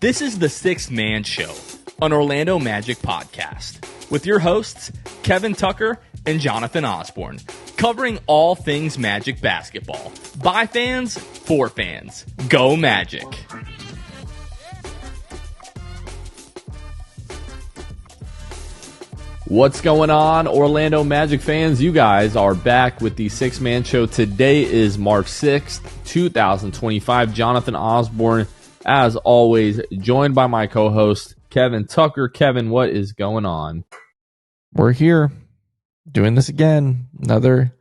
This is the Sixth Man Show, an Orlando Magic podcast, with your hosts, Kevin Tucker and Jonathan Osborne, covering all things Magic basketball. By fans, for fans. Go Magic! What's going on, Orlando Magic fans? You guys are back with the Sixth Man Show. Today is March 6th, 2025. Jonathan Osborne, as always, joined by my co-host, Kevin Tucker. Kevin, what is going on? We're here doing this again. Another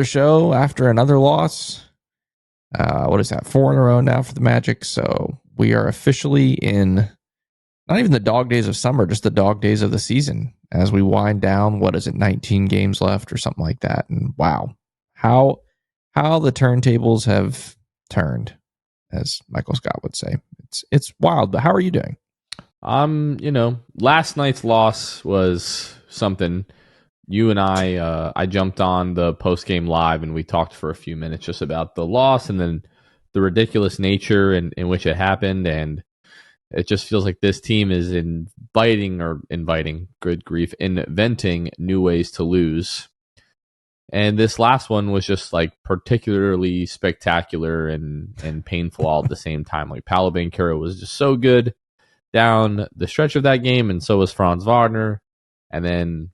show after another loss. What is that? 4 in a row now for the Magic. So we are officially in not even the dog days of summer, just the dog days of the season as we wind down. What is it? 19 games left or something like that. And wow, how the turntables have turned, as Michael Scott would say. It's wild. But how are you doing? Last night's loss was something. You and I jumped on the post-game live and we talked for a few minutes just about the loss and then the ridiculous nature in which it happened. And it just feels like this team is inventing new ways to lose. And this last one was just like particularly spectacular and painful all at the same time. Like Paolo Banchero was just so good down the stretch of that game, and so was Franz Wagner. And then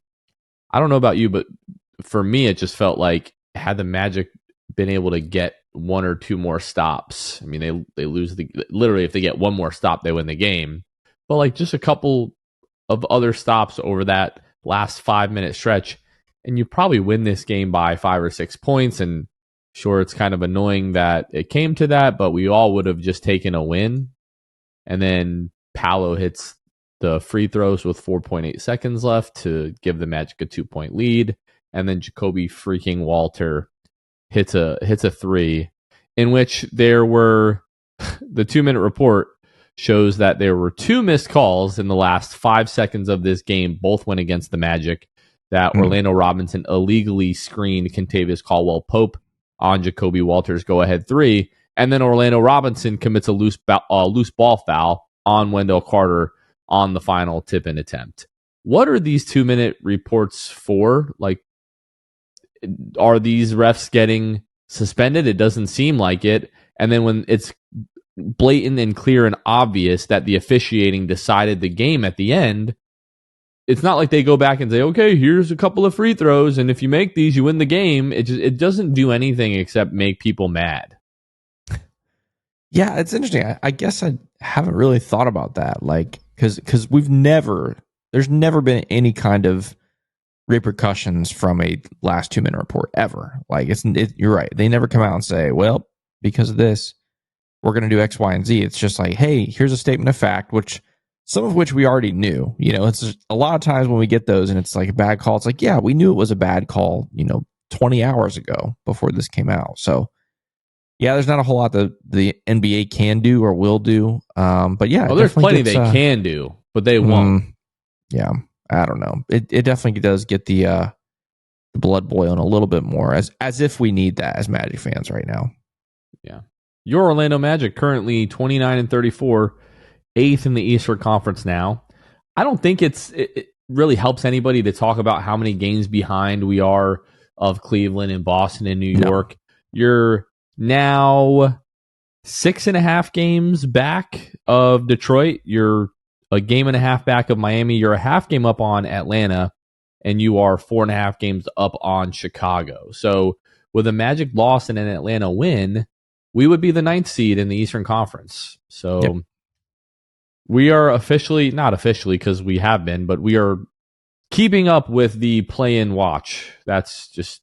I don't know about you, but for me, it just felt like had the Magic been able to get one or two more stops, I mean, they lose literally if they get one more stop, they win the game. But like just a couple of other stops over that last 5-minute stretch, and you probably win this game by 5 or 6 points. And sure, it's kind of annoying that it came to that, but we all would have just taken a win. And then Paolo hits the free throws with 4.8 seconds left to give the Magic a 2-point lead. And then Jacoby freaking Walter hits a three, in which there were the 2-minute report shows that there were 2 missed calls in the last 5 seconds of this game, both went against the Magic, that Orlando Robinson illegally screened Kentavious Caldwell-Pope on Jacoby Walter's go-ahead three, and then Orlando Robinson commits a loose ball foul on Wendell Carter on the final tip-in attempt. What are these 2-minute reports for? Like, are these refs getting suspended? It doesn't seem like it. And then when it's blatant and clear and obvious that the officiating decided the game at the end, it's not like they go back and say, okay, here's a couple of free throws, and if you make these, you win the game. It doesn't do anything except make people mad. Yeah, it's interesting. I guess I haven't really thought about that. Like, because there's never been any kind of repercussions from a last 2-minute report ever. Like, you're right. They never come out and say, well, because of this, we're going to do X, Y, and Z. It's just like, hey, here's a statement of fact, some of which we already knew. It's just, a lot of times when we get those and it's like a bad call, it's like, yeah, we knew it was a bad call, 20 hours ago before this came out. So yeah, there's not a whole lot that the NBA can do or will do. But yeah, well, there's plenty they can do, but they won't. Yeah, I don't know. It definitely does get the blood boiling a little bit more, as if we need that as Magic fans right now. Yeah, your Orlando Magic currently 29-34, 8th in the Eastern Conference now. I don't think it really helps anybody to talk about how many games behind we are of Cleveland and Boston and New York. You're now 6.5 games back of Detroit. You're a game and a half back of Miami. You're a half game up on Atlanta, and you are 4.5 games up on Chicago. So with a Magic loss and an Atlanta win, we would be the 9th seed in the Eastern Conference. So we are officially, not officially because we have been, but we are keeping up with the play-in watch. It's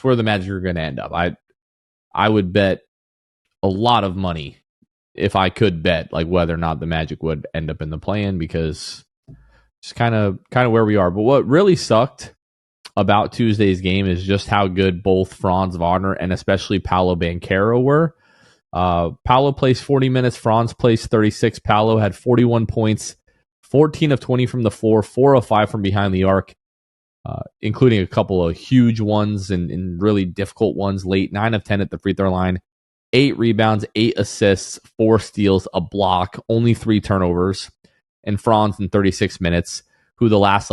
where the Magic are going to end up. I would bet a lot of money if I could bet, like whether or not the Magic would end up in the play-in, because it's kind of where we are. But what really sucked about Tuesday's game is just how good both Franz Wagner and especially Paolo Banchero were. Paolo plays 40 minutes, Franz plays 36. Paolo had 41 points, 14 of 20 from the floor, 4 of 5 from behind the arc, including a couple of huge ones and really difficult ones late, 9 of 10 at the free throw line. 8 rebounds, 8 assists, 4 steals, a block, only 3 turnovers. And Franz in 36 minutes, who the last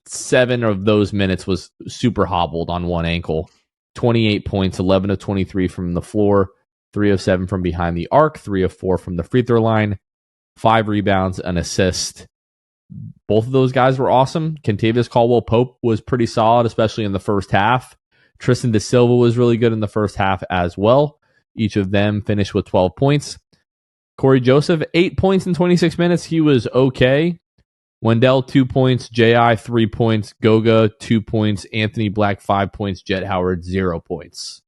7 of those minutes was super hobbled on one ankle. 28 points, 11 of 23 from the floor, 3 of 7 from behind the arc, 3 of 4 from the free throw line, 5 rebounds, an assist. Both of those guys were awesome. Kentavious Caldwell-Pope was pretty solid, especially in the first half. Tristan Da Silva was really good in the first half as well. Each of them finished with 12 points. Corey Joseph, 8 points in 26 minutes. He was okay. Wendell, 2 points. J.I., 3 points. Goga, 2 points. Anthony Black, 5 points. Jet Howard, 0 points.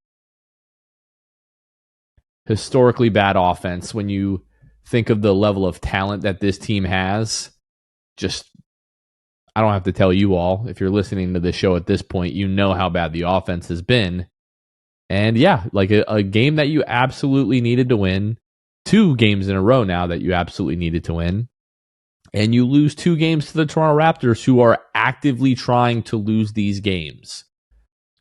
Historically bad offense when you think of the level of talent that this team has. Just, I don't have to tell you all. If you're listening to the show at this point, you know how bad the offense has been. And yeah, a game that you absolutely needed to win. 2 games in a row now that you absolutely needed to win. And you lose 2 games to the Toronto Raptors, who are actively trying to lose these games.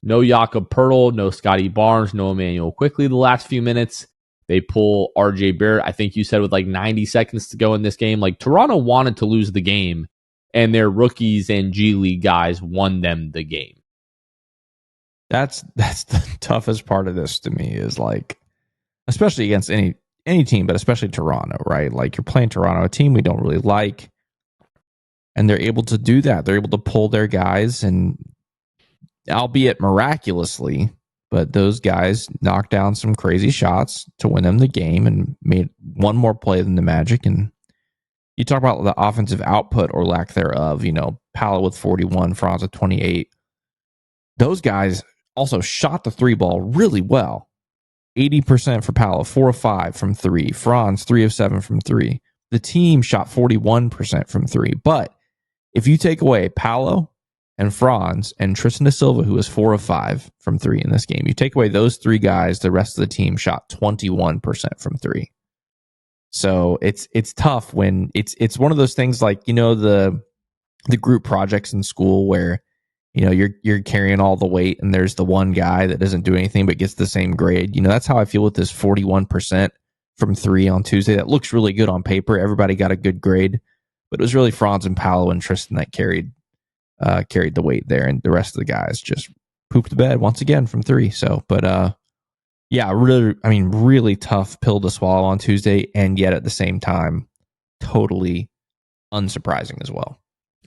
No Jakob Poeltl, no Scotty Barnes, no Emmanuel Quickley the last few minutes. They pull RJ Barrett, I think you said, with 90 seconds to go in this game. Toronto wanted to lose the game, and their rookies and G League guys won them the game. That's the toughest part of this to me is especially against any team, but especially Toronto, right? You're playing Toronto, a team we don't really like, and they're able to do that. They're able to pull their guys, and albeit miraculously, but those guys knocked down some crazy shots to win them the game and made one more play than the Magic. And you talk about the offensive output or lack thereof, Paolo with 41, Franz with 28. Those guys also shot the 3 ball really well. 80% for Paolo, 4 of 5 from 3. Franz, 3 of 7 from 3. The team shot 41% from 3. But if you take away Paolo and Franz and Tristan Da Silva, who was 4 of 5 from 3 in this game, you take away those 3 guys, the rest of the team shot 21% from 3. So it's tough when it's one of those things the group projects in school where you're carrying all the weight and there's the one guy that doesn't do anything but gets the same grade. That's how I feel with this 41% from 3 on Tuesday. That looks really good on paper. Everybody got a good grade, but it was really Franz and Paolo and Tristan that carried the weight there, and the rest of the guys just pooped the bed once again from 3. So, but yeah, really tough pill to swallow on Tuesday, and yet at the same time, totally unsurprising as well.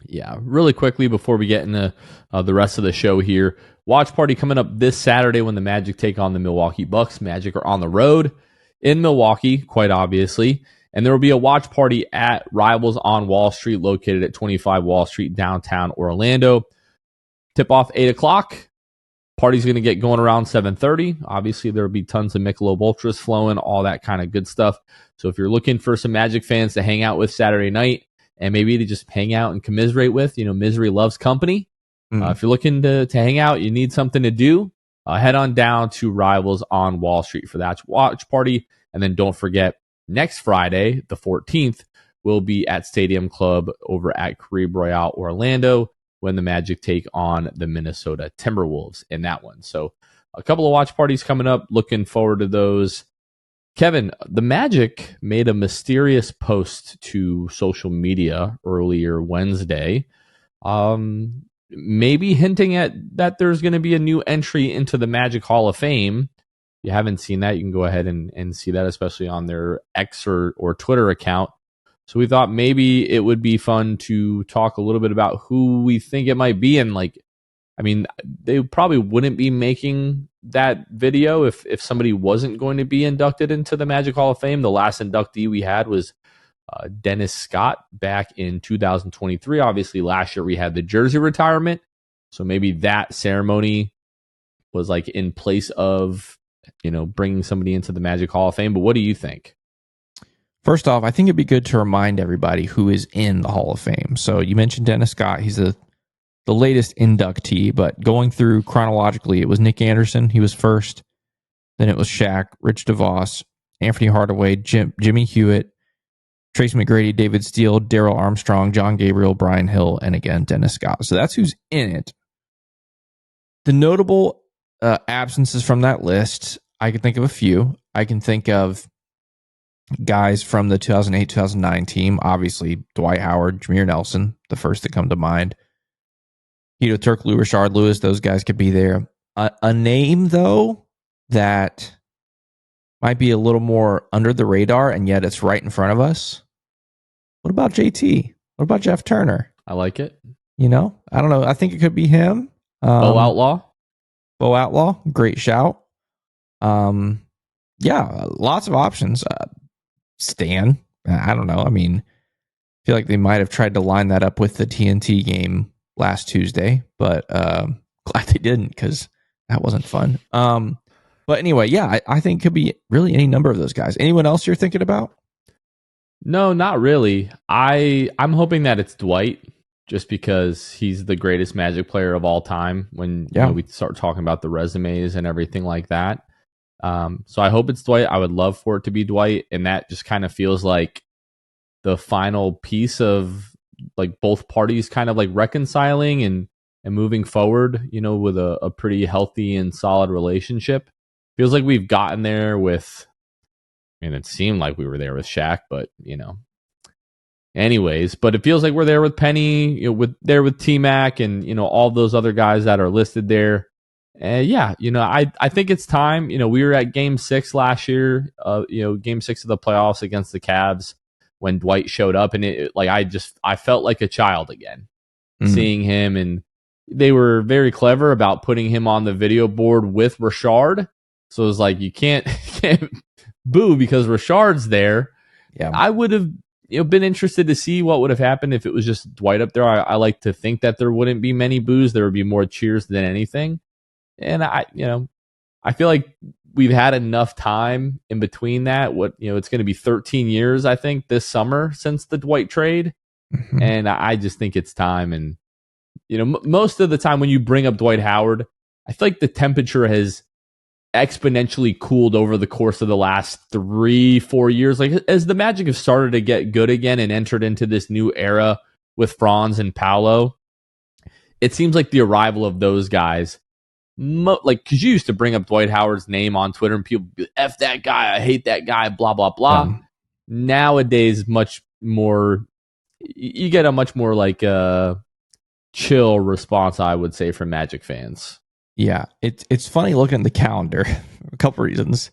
Yeah, really quickly before we get into the rest of the show here, watch party coming up this Saturday when the Magic take on the Milwaukee Bucks. Magic are on the road in Milwaukee, quite obviously, and there will be a watch party at Rivals on Wall Street, located at 25 Wall Street, downtown Orlando. Tip off 8 o'clock. Party's going to get going around 7:30. Obviously, there will be tons of Michelob Ultras flowing, all that kind of good stuff. So if you're looking for some Magic fans to hang out with Saturday night, and maybe to just hang out and commiserate with, misery loves company. If you're looking to hang out, you need something to do, head on down to Rivals on Wall Street for that watch party. And then don't forget, next Friday, the 14th, we'll be at Stadium Club over at Caribe Royale, Orlando, when the Magic take on the Minnesota Timberwolves in that one. So a couple of watch parties coming up. Looking forward to those. Kevin, the Magic made a mysterious post to social media earlier Wednesday, maybe hinting at that there's going to be a new entry into the Magic Hall of Fame. If you haven't seen that, you can go ahead and see that, especially on their X or Twitter account. So we thought maybe it would be fun to talk a little bit about who we think it might be. And they probably wouldn't be making that video if somebody wasn't going to be inducted into the Magic Hall of Fame. The last inductee we had was Dennis Scott back in 2023. Obviously, last year we had the jersey retirement. So maybe that ceremony was in place of, bringing somebody into the Magic Hall of Fame. But what do you think? First off, I think it'd be good to remind everybody who is in the Hall of Fame. So you mentioned Dennis Scott. He's the latest inductee, but going through chronologically, it was Nick Anderson. He was first. Then it was Shaq, Rich DeVos, Anthony Hardaway, Jimmy Hewitt, Tracy McGrady, David Steele, Darrell Armstrong, John Gabriel, Brian Hill, and again, Dennis Scott. So that's who's in it. The notable absences from that list, I could think of a few. I can think of guys from the 2008-2009 team. Obviously, Dwight Howard, Jameer Nelson, the first to come to mind. Turk Lou, Rashard Lewis, those guys could be there. A name, though, that might be a little more under the radar, and yet it's right in front of us. What about JT? What about Jeff Turner? I like it. I don't know. I think it could be him. Bo Outlaw. Bo Outlaw, great shout. Yeah, lots of options. Stan, I don't know. I mean, I feel like they might have tried to line that up with the TNT game last Tuesday, but glad they didn't because that wasn't fun. But anyway, yeah, I think it could be really any number of those guys. Anyone else you're thinking about? No, not really. I'm hoping that it's Dwight, just because he's the greatest Magic player of all time when we start talking about the resumes and everything like that. So I hope it's Dwight. I would love for it to be Dwight, and that just kind of feels like the final piece of like both parties kind of like reconciling and moving forward, with a pretty healthy and solid relationship. Feels like we've gotten there with, it seemed like we were there with Shaq, but anyways, but it feels like we're there with Penny, with T-Mac and, all those other guys that are listed there. I think it's time. We were at Game 6 last year, Game 6 of the playoffs against the Cavs when Dwight showed up, and I felt like a child again, seeing him, and they were very clever about putting him on the video board with Rashard. So it was like, you can't boo because Rashard's there. Yeah, I would have been interested to see what would have happened if it was just Dwight up there. I like to think that there wouldn't be many boos. There would be more cheers than anything. And I feel like we've had enough time in between that. It's going to be 13 years, I think, this summer since the Dwight trade. Mm-hmm. And I just think it's time. And, most of the time when you bring up Dwight Howard, I feel like the temperature has exponentially cooled over the course of the last 3-4 years. Like, as the Magic have started to get good again and entered into this new era with Franz and Paolo, it seems like the arrival of those guys, because you used to bring up Dwight Howard's name on Twitter and people be, F that guy, I hate that guy, blah, blah, blah. Nowadays, much more, you get a much more like chill response, I would say, from Magic fans. Yeah, it's funny looking at the calendar. A couple reasons.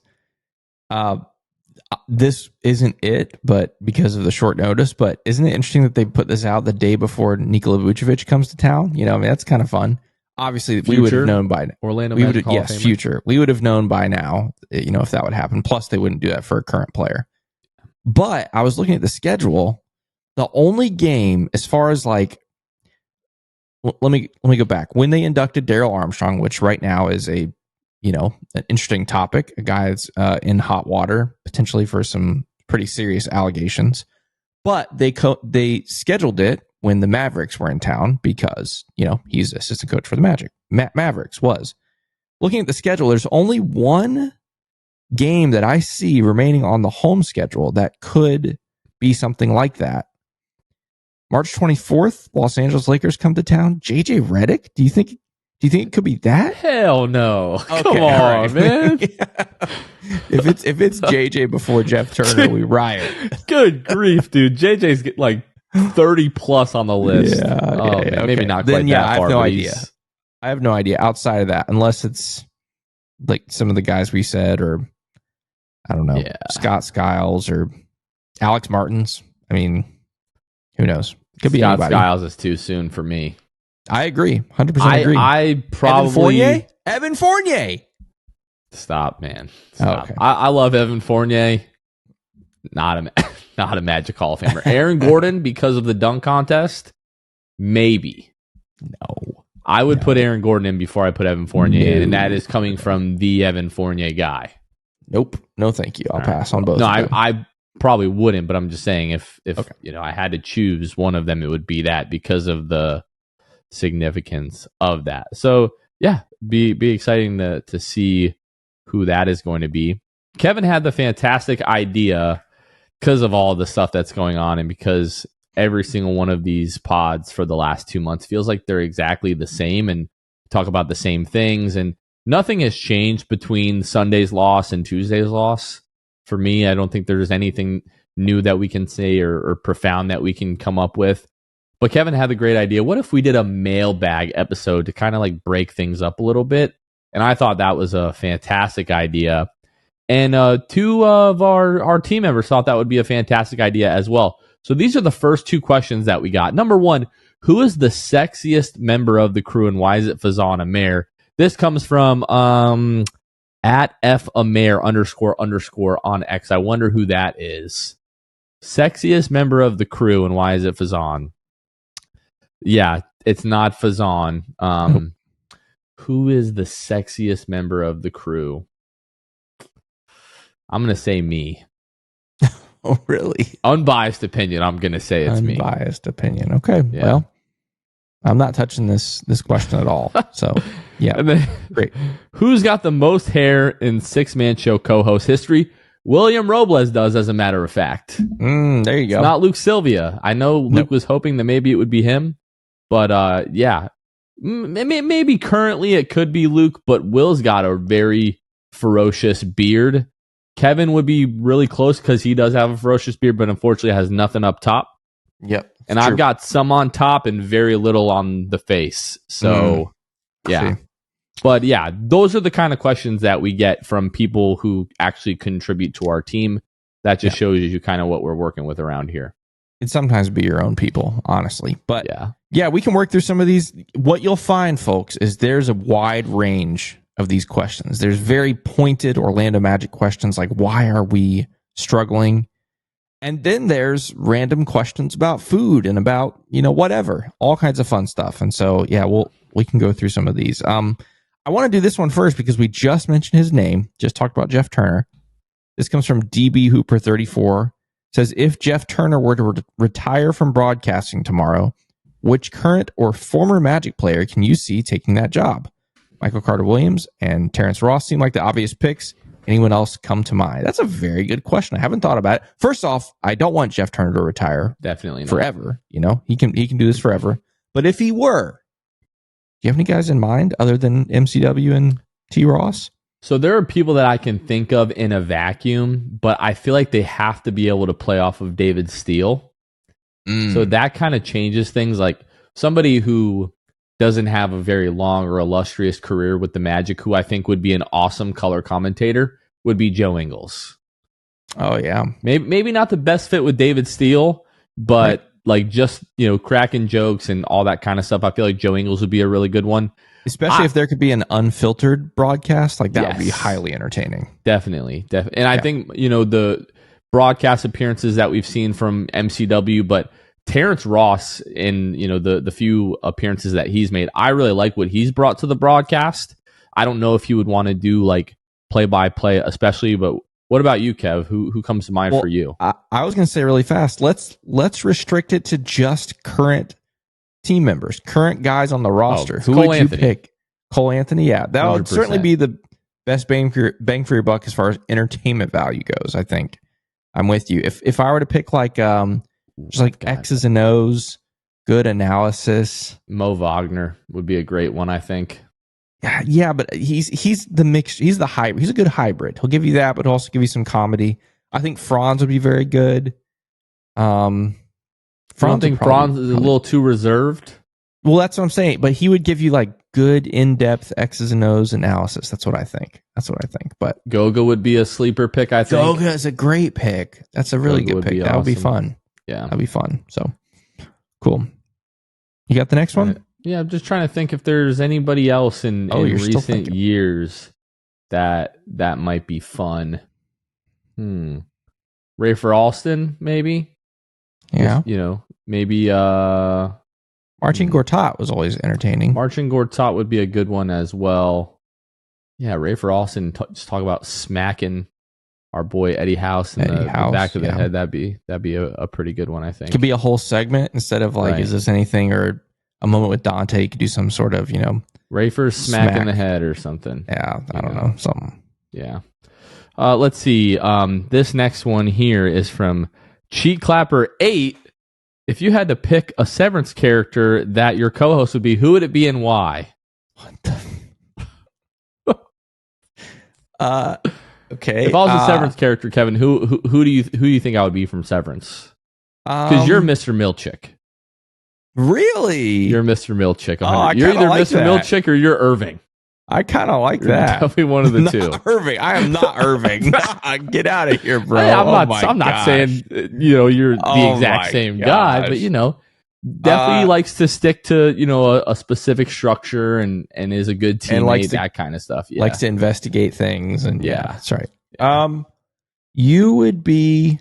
This isn't it, but because of the short notice. But isn't it interesting that they put this out the day before Nikola Vucevic comes to town? That's kind of fun. Obviously, we would have known by now. Orlando Magic Hall of Famer. Future. We would have known by now, if that would happen. Plus, they wouldn't do that for a current player. But I was looking at the schedule. The only game, as far as let me go back. When they inducted Darryl Armstrong, which right now is an interesting topic, a guy that's in hot water potentially for some pretty serious allegations, but they scheduled it when the Mavericks were in town because he's assistant coach for the Magic. Mavericks was looking at the schedule. There's only one game that I see remaining on the home schedule that could be something like that. March 24th, Los Angeles Lakers come to town. JJ Redick? Do you think it could be that? Hell no. Okay, come on, right. man. If it's JJ before Jeff Turner, we riot. Good grief, dude. JJ's like 30 plus on the list. Yeah, man, maybe not then, quite that I far. have no idea. I have no idea outside of that, unless it's like some of the guys we said, or I don't know, Scott Skiles or Alex Martins. I mean, who knows? Could be Scott anybody. Skiles is too soon for me. I agree. 100% agree. I probably... Evan Fournier? Stop, man. Stop. Oh, okay. I love Evan Fournier. Not a Magic Hall of Famer. Aaron Gordon, because of the dunk contest? Maybe. No. I would put Aaron Gordon in before I put Evan Fournier in, and that is coming from the Evan Fournier guy. Nope. No, thank you. I'll pass on both. No, I probably wouldn't, but I'm just saying if I had to choose one of them, it would be that because of the significance of that. So yeah, be exciting to see who that is going to be. Kevin had the fantastic idea because of all the stuff that's going on, and because every single one of these pods for the last 2 months feels like they're exactly the same and talk about the same things. And nothing has changed between Sunday's loss and Tuesday's loss. For me, I don't think there's anything new that we can say or profound that we can come up with. But Kevin had the great idea. What if we did a mailbag episode to kind of like break things up a little bit? And I thought that was a fantastic idea. And two of our team members thought that would be a fantastic idea as well. So these are the first two questions that we got. Number one, who is the sexiest member of the crew and why is it Fazan Amer? This comes from at @FAmer __ on X. I wonder who that is. Sexiest member of the crew and why is it Fazan? Yeah, it's not Fazan. Who is the sexiest member of the crew? I'm going to say me. Oh, really? Unbiased opinion. I'm going to say it's me. Unbiased opinion. Okay. Yeah. Well, I'm not touching this question at all. So, yeah. And then, great. Who's got the most hair in six-man show co-host history? William Robles does, as a matter of fact. There you go. It's not Luke Sylvia. I know Luke was hoping that maybe it would be him. But, yeah. Maybe currently it could be Luke, but Will's got a very ferocious beard. Kevin would be really close because he does have a ferocious beard, but unfortunately has nothing up top. Yep. And I've got some on top and very little on the face. So, yeah. See. But yeah, those are the kind of questions that we get from people who actually contribute to our team. That just shows you kind of what we're working with around here. It'd sometimes be your own people, honestly. But yeah, we can work through some of these. What you'll find, folks, is there's a wide range of these questions. There's very pointed Orlando Magic questions like, why are we struggling? And then there's random questions about food and about, whatever, all kinds of fun stuff. And so, yeah, we can go through some of these. I want to do this one first because we just mentioned his name, just talked about Jeff Turner. This comes from DB Hooper 34. Says, if Jeff Turner were to retire from broadcasting tomorrow, which current or former Magic player can you see taking that job? Michael Carter-Williams and Terrence Ross seem like the obvious picks. Anyone else come to mind? That's a very good question. I haven't thought about it. First off, I don't want Jeff Turner to retire. Definitely not. Forever. He can do this forever. But if he were, do you have any guys in mind other than MCW and T. Ross? So there are people that I can think of in a vacuum, but I feel like they have to be able to play off of David Steele. So that kind of changes things. Like somebody who doesn't have a very long or illustrious career with the Magic, who I think would be an awesome color commentator, would be Joe Ingles. Oh, yeah. Maybe not the best fit with David Steele, but like just, cracking jokes and all that kind of stuff. I feel like Joe Ingles would be a really good one. Especially if there could be an unfiltered broadcast, like that would be highly entertaining. Definitely. And I think, the broadcast appearances that we've seen from MCW, but Terrence Ross in, the few appearances that he's made, I really like what he's brought to the broadcast. I don't know if he would want to do like play-by-play especially, but what about you, Kev? Who comes to mind for you? I was going to say really fast, let's restrict it to just current team members, current guys on the roster. Who would you pick? Cole Anthony, yeah. That 100%. Would certainly be the best bang for your buck as far as entertainment value goes, I think. I'm with you. If I were to pick like just like X's and O's, good analysis. Mo Wagner would be a great one, I think. Yeah, but he's the mix. He's the hybrid. He's a good hybrid. He'll give you that, but he'll also give you some comedy. I think Franz would be very good. Franz is a little too reserved. Well, that's what I'm saying. But he would give you like good in-depth X's and O's analysis. That's what I think. But Goga would be a sleeper pick, I think. Goga is a great pick. That's a really good pick. That would be fun. Yeah. That'd be fun. So cool. You got the next one? Yeah, I'm just trying to think if there's anybody else in recent years that might be fun. Rafer Alston, maybe? Yeah. Just, maybe Marcin Gortat was always entertaining. Marcin Gortat would be a good one as well. Yeah, Rafer Alston, just talk about smacking our boy Eddie House in the back of the head. That'd be a pretty good one, I think. Could be a whole segment instead of like, is this anything, or a moment with Dante? You could do some sort of, Rafer smack in the head or something. Yeah, I don't know, something. Yeah. Let's see. This next one here is from Cheat Clapper 8. If you had to pick a Severance character that your co-host would be, who would it be and why? What the? Okay. If I was a Severance character, Kevin, who do you think I would be from Severance? Because you're Mr. Milchick. Really? You're Mr. Milchick. I you're either like Mr. that. Milchick or you're Irving. I kind of like You're that. definitely one of the Not two. Irving. I am not Irving. Get out of here, bro. I'm not saying you're the exact same guy, but definitely likes to stick to a specific structure and is a good teammate, that kind of stuff. Yeah. Likes to investigate things, and Yeah. That's right. You would be.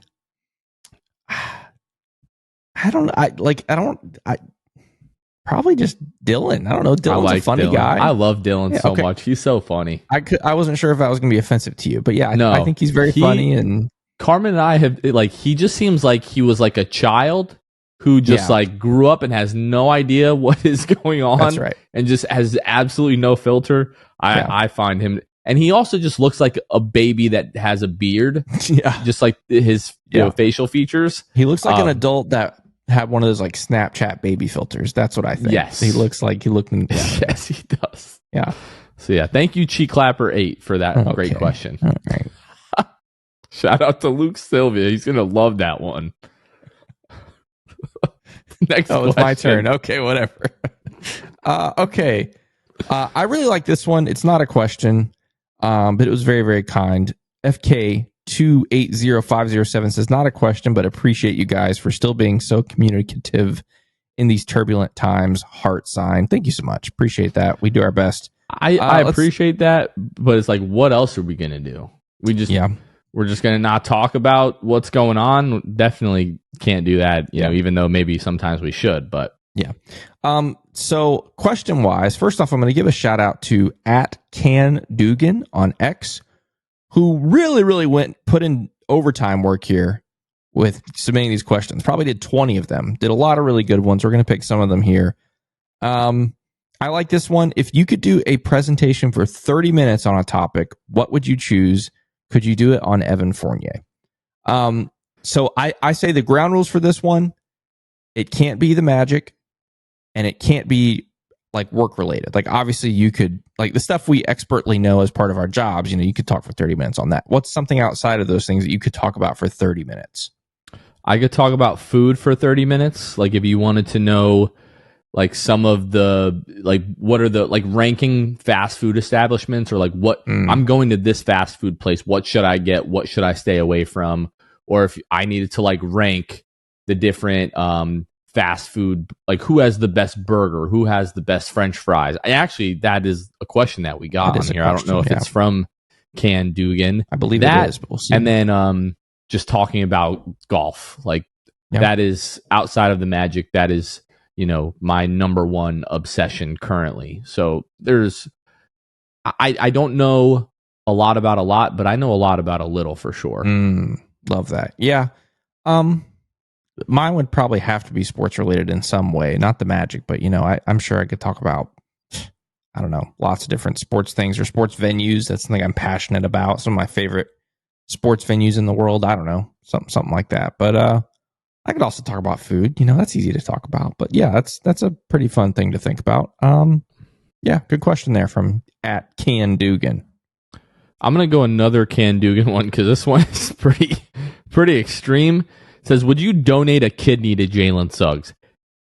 Probably just Dylan. I don't know. Dylan's a funny guy. I love Dylan so much. He's so funny. I wasn't sure if that was going to be offensive to you, but yeah, no, I think he's very funny. And Carmen and I have he just seems like he was like a child who just grew up and has no idea what is going on. That's right. And just has absolutely no filter. I find him, and he also just looks like a baby that has a beard. Yeah, just like his facial features. He looks like an adult that had one of those like Snapchat baby filters. That's what I think. Yes. He looks like he looked in. Yes, he does. Yeah. So thank you, Cheek Clapper 8, for that great question. All right. Shout out to Luke Sylvia. He's gonna love that one. Next question. It's my turn. Okay, whatever. Okay. I really like this one. It's not a question, but it was very, very kind. FK280507 says, not a question, but appreciate you guys for still being so communicative in these turbulent times. Heart sign. Thank you so much. Appreciate that. We do our best. I appreciate that, but it's like, what else are we going to do? We're just going to not talk about what's going on. Definitely can't do that, even though maybe sometimes we should, but yeah. So question wise, first off, I'm going to give a shout out to @CanDugan on X, who really put in overtime work here with submitting these questions. Probably did 20 of them. Did a lot of really good ones. We're going to pick some of them here. I like this one. If you could do a presentation for 30 minutes on a topic, what would you choose? Could you do it on Evan Fournier? So I say the ground rules for this one, it can't be the Magic, and it can't be like work related. Like obviously you could, like the stuff we expertly know as part of our jobs, you could talk for 30 minutes on that. What's something outside of those things that you could talk about for 30 minutes? I could talk about food for 30 minutes. Like if you wanted to know like some of the, like what are the like ranking fast food establishments, or like what I'm going to this fast food place. What should I get? What should I stay away from? Or if I needed to like rank the different, fast food, like who has the best burger, who has the best French fries. That is a question that we got on here. I don't know if it's from Can Dugan. I believe it is, but we'll see. And then just talking about golf, like that is outside of the Magic. That is, my number one obsession currently. So I don't know a lot about a lot, but I know a lot about a little for sure. Love that. Yeah. Mine would probably have to be sports related in some way, not the Magic, but I'm sure I could talk about, I don't know, lots of different sports things or sports venues. That's something I'm passionate about. Some of my favorite sports venues in the world. I don't know, something like that. But I could also talk about food. That's easy to talk about. But yeah, that's a pretty fun thing to think about. Yeah, good question there from @Can Dugan. I'm gonna go another Can Dugan one because this one is pretty extreme. It says, would you donate a kidney to Jalen Suggs?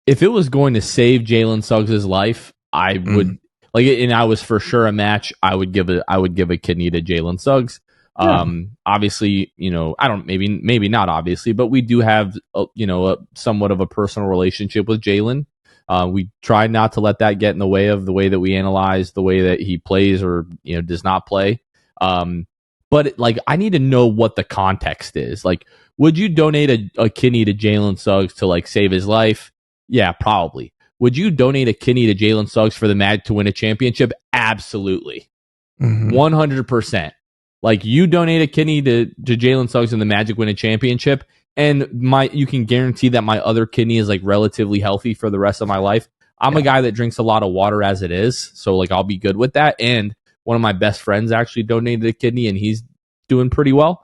If it was going to save Jalen Suggs' life, I would and I was for sure a match. I would give a kidney to Jalen Suggs. Obviously, I don't, maybe not obviously, but we do have a somewhat of a personal relationship with Jalen. We try not to let that get in the way of the way that we analyze the way that he plays or does not play. But I need to know what the context is. Like, would you donate a kidney to Jalen Suggs to save his life? Yeah, probably. Would you donate a kidney to Jalen Suggs for the Magic to win a championship? Absolutely. 100%. You donate a kidney to Jalen Suggs and the Magic win a championship, and you can guarantee that my other kidney is relatively healthy for the rest of my life. I'm a guy that drinks a lot of water as it is, so I'll be good with that. And one of my best friends actually donated a kidney, and he's doing pretty well.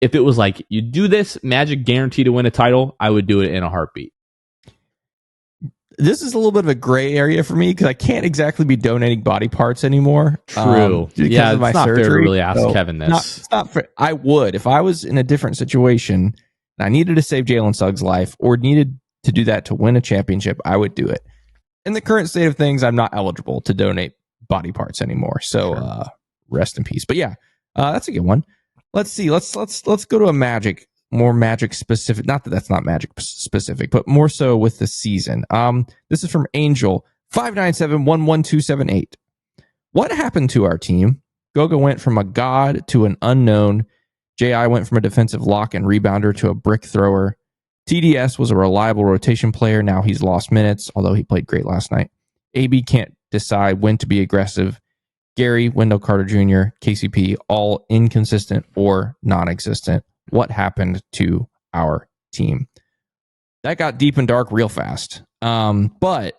If it was you do this, Magic guaranteed to win a title, I would do it in a heartbeat. this is a little bit of a gray area for me because I can't exactly be donating body parts anymore. True. Because of my it's not surgery. fair to really ask Kevin this. It's not fair. I would if I was in a different situation and I needed to save Jalen Suggs' life or needed to do that to win a championship. I would do it. In the current state of things, I'm not eligible to donate body parts anymore. So rest in peace. But yeah, that's a good one. Let's see. Let's go to a more Magic specific. Not that that's not Magic specific, but more so with the season. This is from Angel 597-11278. What happened to our team? Goga went from a god to an unknown. J.I. went from a defensive lock and rebounder to a brick thrower. TDS was a reliable rotation player. Now he's lost minutes, although he played great last night. AB can't decide when to be aggressive. Gary, Wendell Carter Jr., KCP, all inconsistent or non-existent. What happened to our team? That got deep and dark real fast. But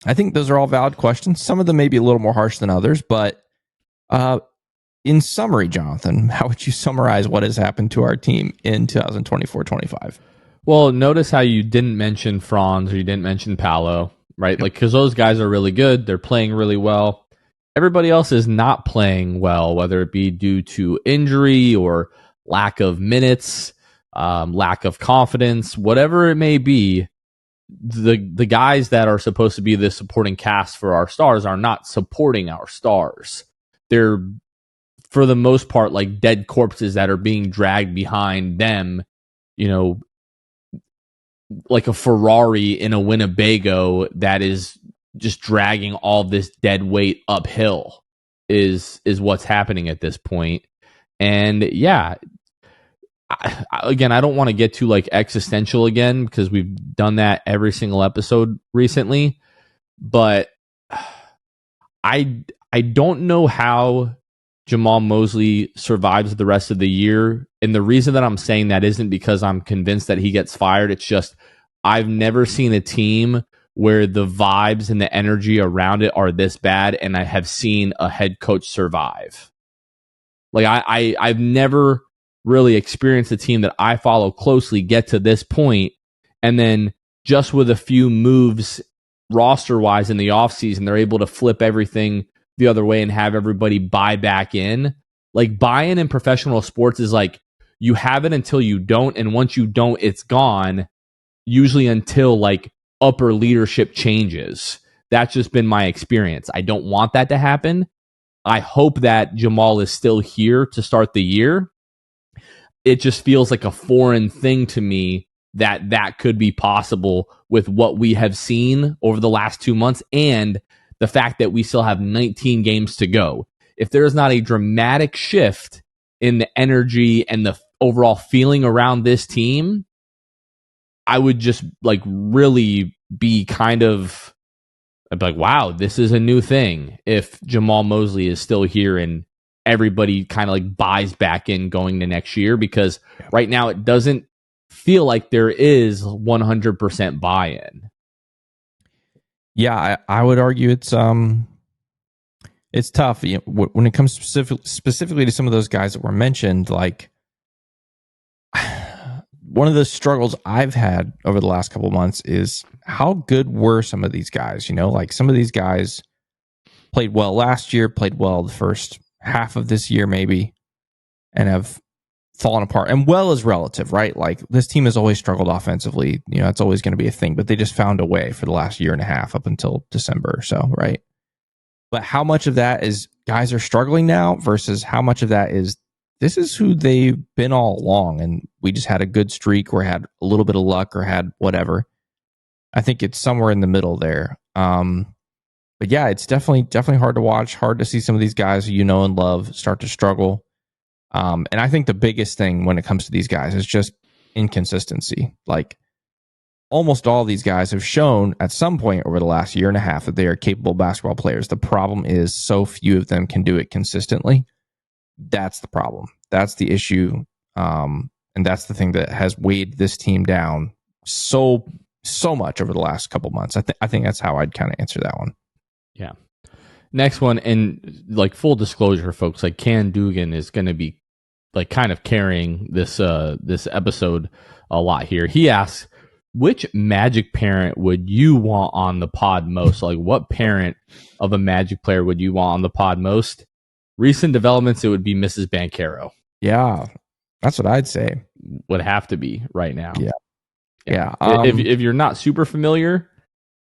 I think those are all valid questions. Some of them may be a little more harsh than others, but in summary, Jonathan, how would you summarize what has happened to our team in 2024-25? Well, notice how you didn't mention Franz or you didn't mention Paolo, right? Like, because those guys are really good. They're playing really well. Everybody else is not playing well, whether it be due to injury or lack of minutes, lack of confidence, whatever it may be. The guys that are supposed to be the supporting cast for our stars are not supporting our stars. They're, for the most part, like dead corpses that are being dragged behind them, like a Ferrari in a Winnebago that is just dragging all this dead weight uphill is what's happening at this point. And yeah, I don't want to get too like existential again because we've done that every single episode recently, but I don't know how Jamal Mosley survives the rest of the year. And the reason that I'm saying that isn't because I'm convinced that he gets fired. It's just I've never seen a team where the vibes and the energy around it are this bad, and I have seen a head coach survive. Like I've never really experienced a team that I follow closely get to this point, and then just with a few moves roster-wise in the offseason, they're able to flip everything the other way and have everybody buy back in. Like, buy-in in professional sports is like you have it until you don't, and once you don't, it's gone, usually until like upper leadership changes. That's just been my experience. I don't want that to happen. I hope that Jamal is still here to start the year. It just feels like a foreign thing to me that could be possible with what we have seen over the last 2 months and the fact that we still have 19 games to go. If there is not a dramatic shift in the energy and the overall feeling around this team, I would just like really be kind of, I'd be like, wow, this is a new thing. If Jamal Mosley is still here and everybody kind of like buys back in going to next year, because right now it doesn't feel like there is 100% buy-in. Yeah, I would argue it's tough when it comes specifically to some of those guys that were mentioned. Like, one of the struggles I've had over the last couple of months is how good were some of these guys? Like some of these guys played well last year, played well the first half of this year maybe, and have fallen apart. And well is relative, right? Like, this team has always struggled offensively. It's always going to be a thing, but they just found a way for the last year and a half up until December or so, right? But how much of that is guys are struggling now versus how much of that is this is who they've been all along, and we just had a good streak or had a little bit of luck or had whatever. I think it's somewhere in the middle there. But yeah, it's definitely hard to watch, hard to see some of these guys who and love start to struggle. And I think the biggest thing when it comes to these guys is just inconsistency. Like, almost all these guys have shown at some point over the last year and a half that they are capable basketball players. The problem is so few of them can do it consistently. That's the problem. That's the issue. And that's the thing that has weighed this team down so much over the last couple months. I think that's how I'd kind of answer that one. Yeah. Next one, and like full disclosure, folks, like Can Dugan is going to be like kind of carrying this episode a lot here. He asks, which Magic parent would you want on the pod most? Like, what parent of a Magic player would you want on the pod most? Recent developments, it would be Mrs. Banchero. Yeah, that's what I'd say. Would have to be right now. Yeah. If you're not super familiar,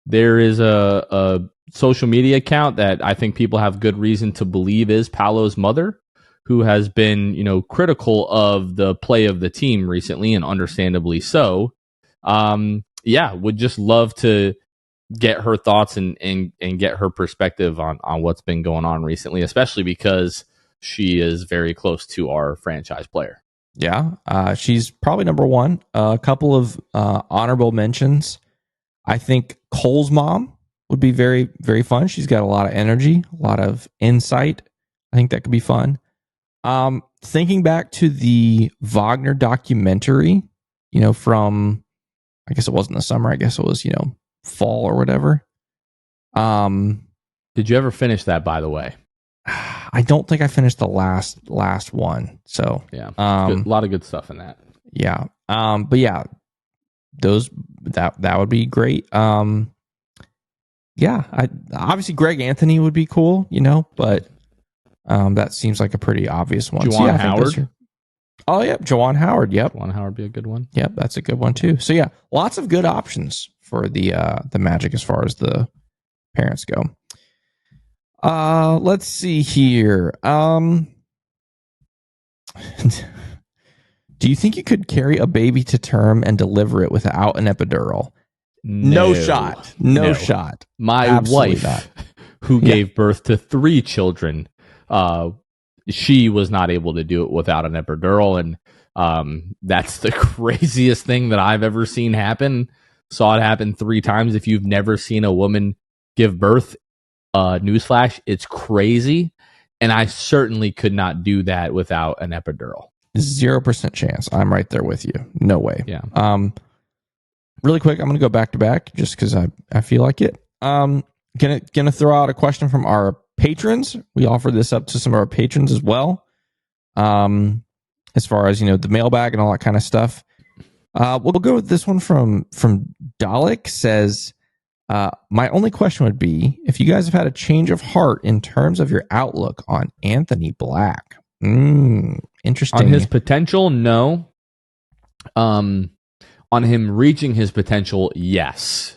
there is a social media account that I think people have good reason to believe is Paolo's mother, who has been, critical of the play of the team recently, and understandably so. Would just love to get her thoughts and get her perspective on what's been going on recently, especially because she is very close to our franchise player. Yeah, she's probably number one. A couple of honorable mentions. I think Cole's mom would be very, very fun. She's got a lot of energy, a lot of insight. I think that could be fun. Thinking back to the Wagner documentary, from, I guess it wasn't the summer. I guess it was, fall or whatever. Did you ever finish that, by the way? I don't think I finished the last one. So yeah, a lot of good stuff in that. Yeah. But yeah, that would be great. Obviously Greg Anthony would be cool, but that seems like a pretty obvious one. Juwan Howard. Oh, yep. Juwan Howard. Yep. Juwan Howard would be a good one. Yep. That's a good one too. So yeah, lots of good options for the Magic as far as the parents go. Let's see here. Do you think you could carry a baby to term and deliver it without an epidural? No shot. No shot. My Absolutely wife, not. who gave birth to 3 children, she was not able to do it without an epidural, and that's the craziest thing that I've ever seen happen. Saw it happen 3 times. If you've never seen a woman give birth, newsflash, it's crazy, and I certainly could not do that without an epidural. 0% chance. I'm right there with you. No way. Yeah. Really quick, I'm going to go back to back just because I feel like it. Gonna throw out a question from our patrons. We offer this up to some of our patrons as well. As far as the mailbag and all that kind of stuff. We'll go with this one from Dalek. Says, my only question would be if you guys have had a change of heart in terms of your outlook on Anthony Black. Interesting. On his potential, no. On him reaching his potential, yes.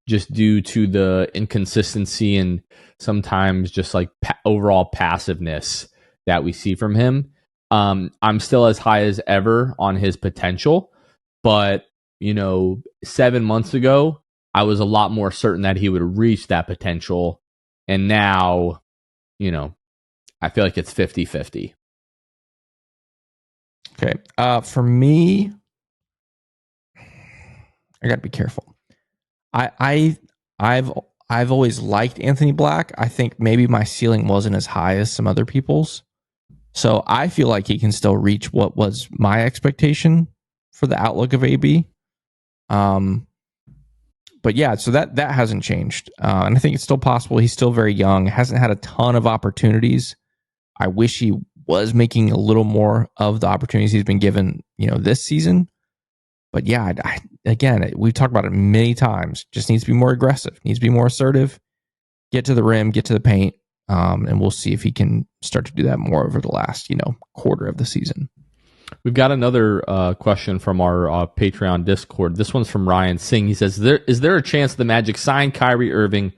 Just due to the inconsistency and sometimes just like overall passiveness that we see from him. I'm still as high as ever on his potential, but 7 months ago, I was a lot more certain that he would reach that potential. And now, I feel like it's 50-50. Okay. For me, I got to be careful. I've always liked Anthony Black. I think maybe my ceiling wasn't as high as some other people's. So I feel like he can still reach what was my expectation for the outlook of AB. But yeah, so that hasn't changed. And I think it's still possible. He's still very young, hasn't had a ton of opportunities. I wish he was making a little more of the opportunities he's been given, this season. But yeah, again, we've talked about it many times. Just needs to be more aggressive, needs to be more assertive, get to the rim, get to the paint. And we'll see if he can start to do that more over the last, quarter of the season. We've got another question from our Patreon Discord. This one's from Ryan Singh. He says, is there a chance the Magic sign Kyrie Irving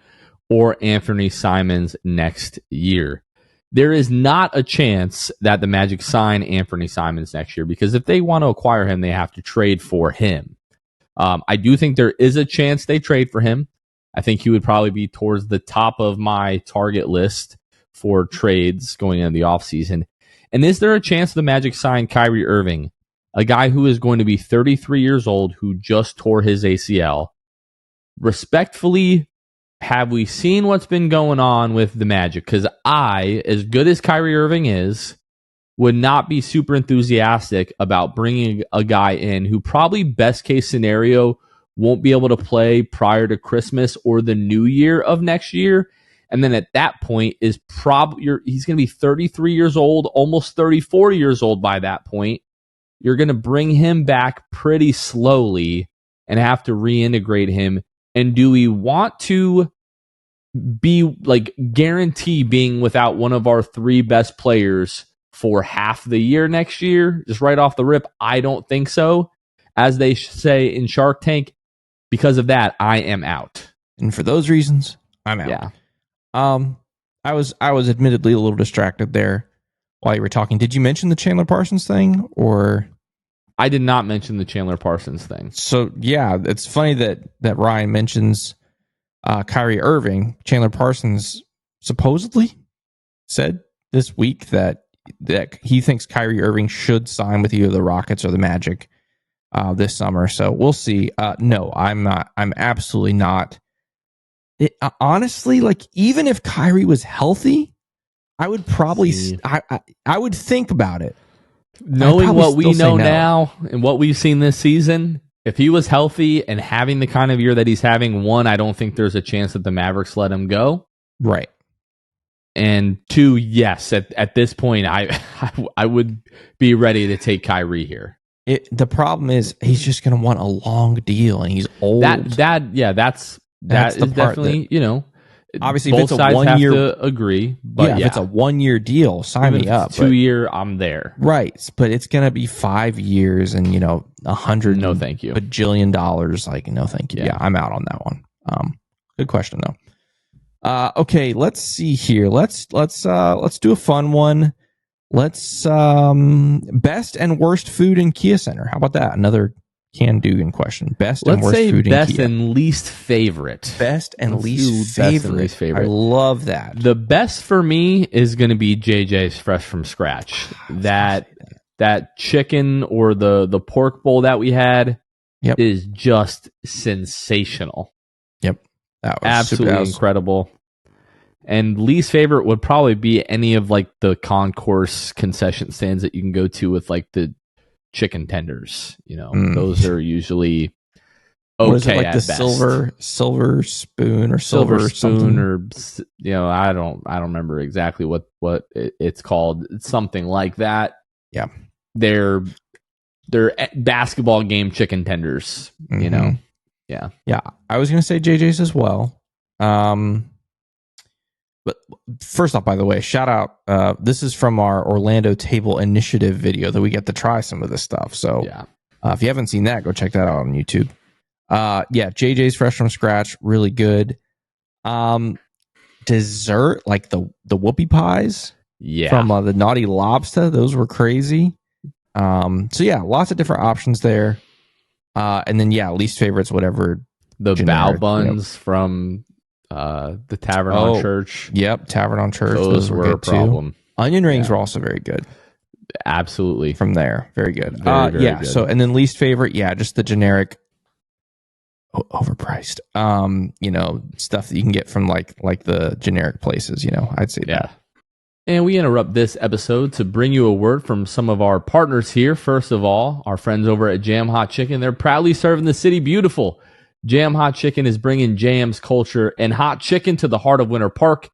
or Anthony Simons next year? There is not a chance that the Magic sign Anthony Simons next year, because if they want to acquire him, they have to trade for him. I do think there is a chance they trade for him. I think he would probably be towards the top of my target list for trades going into the offseason. And is there a chance the Magic sign Kyrie Irving, a guy who is going to be 33 years old, who just tore his ACL? Respectfully, have we seen what's been going on with the Magic? Because I, as good as Kyrie Irving is, would not be super enthusiastic about bringing a guy in who probably best case scenario won't be able to play prior to Christmas or the new year of next year. And then at that point is he's going to be 33 years old, almost 34 years old by that point. You're going to bring him back pretty slowly. and have to reintegrate him? And do we want to be like guarantee being without one of our 3 best players for half the year next year? Just right off the rip, I don't think so. As they say in Shark Tank, because of that, I am out. And for those reasons, I'm out. Yeah. I was admittedly a little distracted there while you were talking. Did you mention the Chandler Parsons thing, or? I did not mention the Chandler Parsons thing. So yeah, it's funny that Ryan mentions Kyrie Irving. Chandler Parsons supposedly said this week that he thinks Kyrie Irving should sign with either the Rockets or the Magic this summer. So we'll see. No, I'm not. I'm absolutely not. Honestly, like, even if Kyrie was healthy, I would probably I would think about it. Knowing what we know now and what we've seen this season, if he was healthy and having the kind of year that he's having, 1, I don't think there's a chance that the Mavericks let him go. Right. And 2, yes, at this point, I would be ready to take Kyrie here. The problem is he's just going to want a long deal, and he's old. That's the part definitely, obviously both if it's sides a 1 year, have to agree. But if it's a 1 year deal, sign me up. 2 year, I'm there. Right, but it's going to be 5 years and $100 no thank you bajillion dollars. Like, no thank you. Yeah, I'm out on that one. Good question though. Okay, let's see here. Let's do a fun one. Let's best and worst food in Kia Center. How about that? Another can-do question. Best and worst food in Kia. Best and least favorite. Best and least favorite. I love that. The best for me is going to be JJ's Fresh from Scratch. That chicken or the pork bowl that we had is just sensational. Yep. That was absolutely incredible. And least favorite would probably be any of like the concourse concession stands that you can go to with like the chicken tenders. Those are usually okay. What is it, like the best. silver spoon or silver spoon something? Or I don't remember exactly what it's called. It's something like that. Yeah, they're basketball game chicken tenders. Mm-hmm. Yeah. I was gonna say JJ's as well. But first off, by the way, shout out. This is from our Orlando Table Initiative video that we get to try some of this stuff. So if you haven't seen that, go check that out on YouTube. JJ's Fresh from Scratch, really good. Dessert, like the whoopie pies from the Naughty Lobster. Those were crazy. Lots of different options there. And then, least favorites, whatever. The generic, bao buns from... the Tavern on Church. Yep, Tavern on Church. Those were a problem. Too. Onion rings were also very good. Absolutely. From there. Very good. Very good. So, and then least favorite, just the generic overpriced, stuff that you can get from like the generic places, I'd say that. And we interrupt this episode to bring you a word from some of our partners here. First of all, our friends over at Jam Hot Chicken. They're proudly serving the city beautiful. Jam Hot Chicken is bringing Jam's culture and hot chicken to the heart of Winter Park.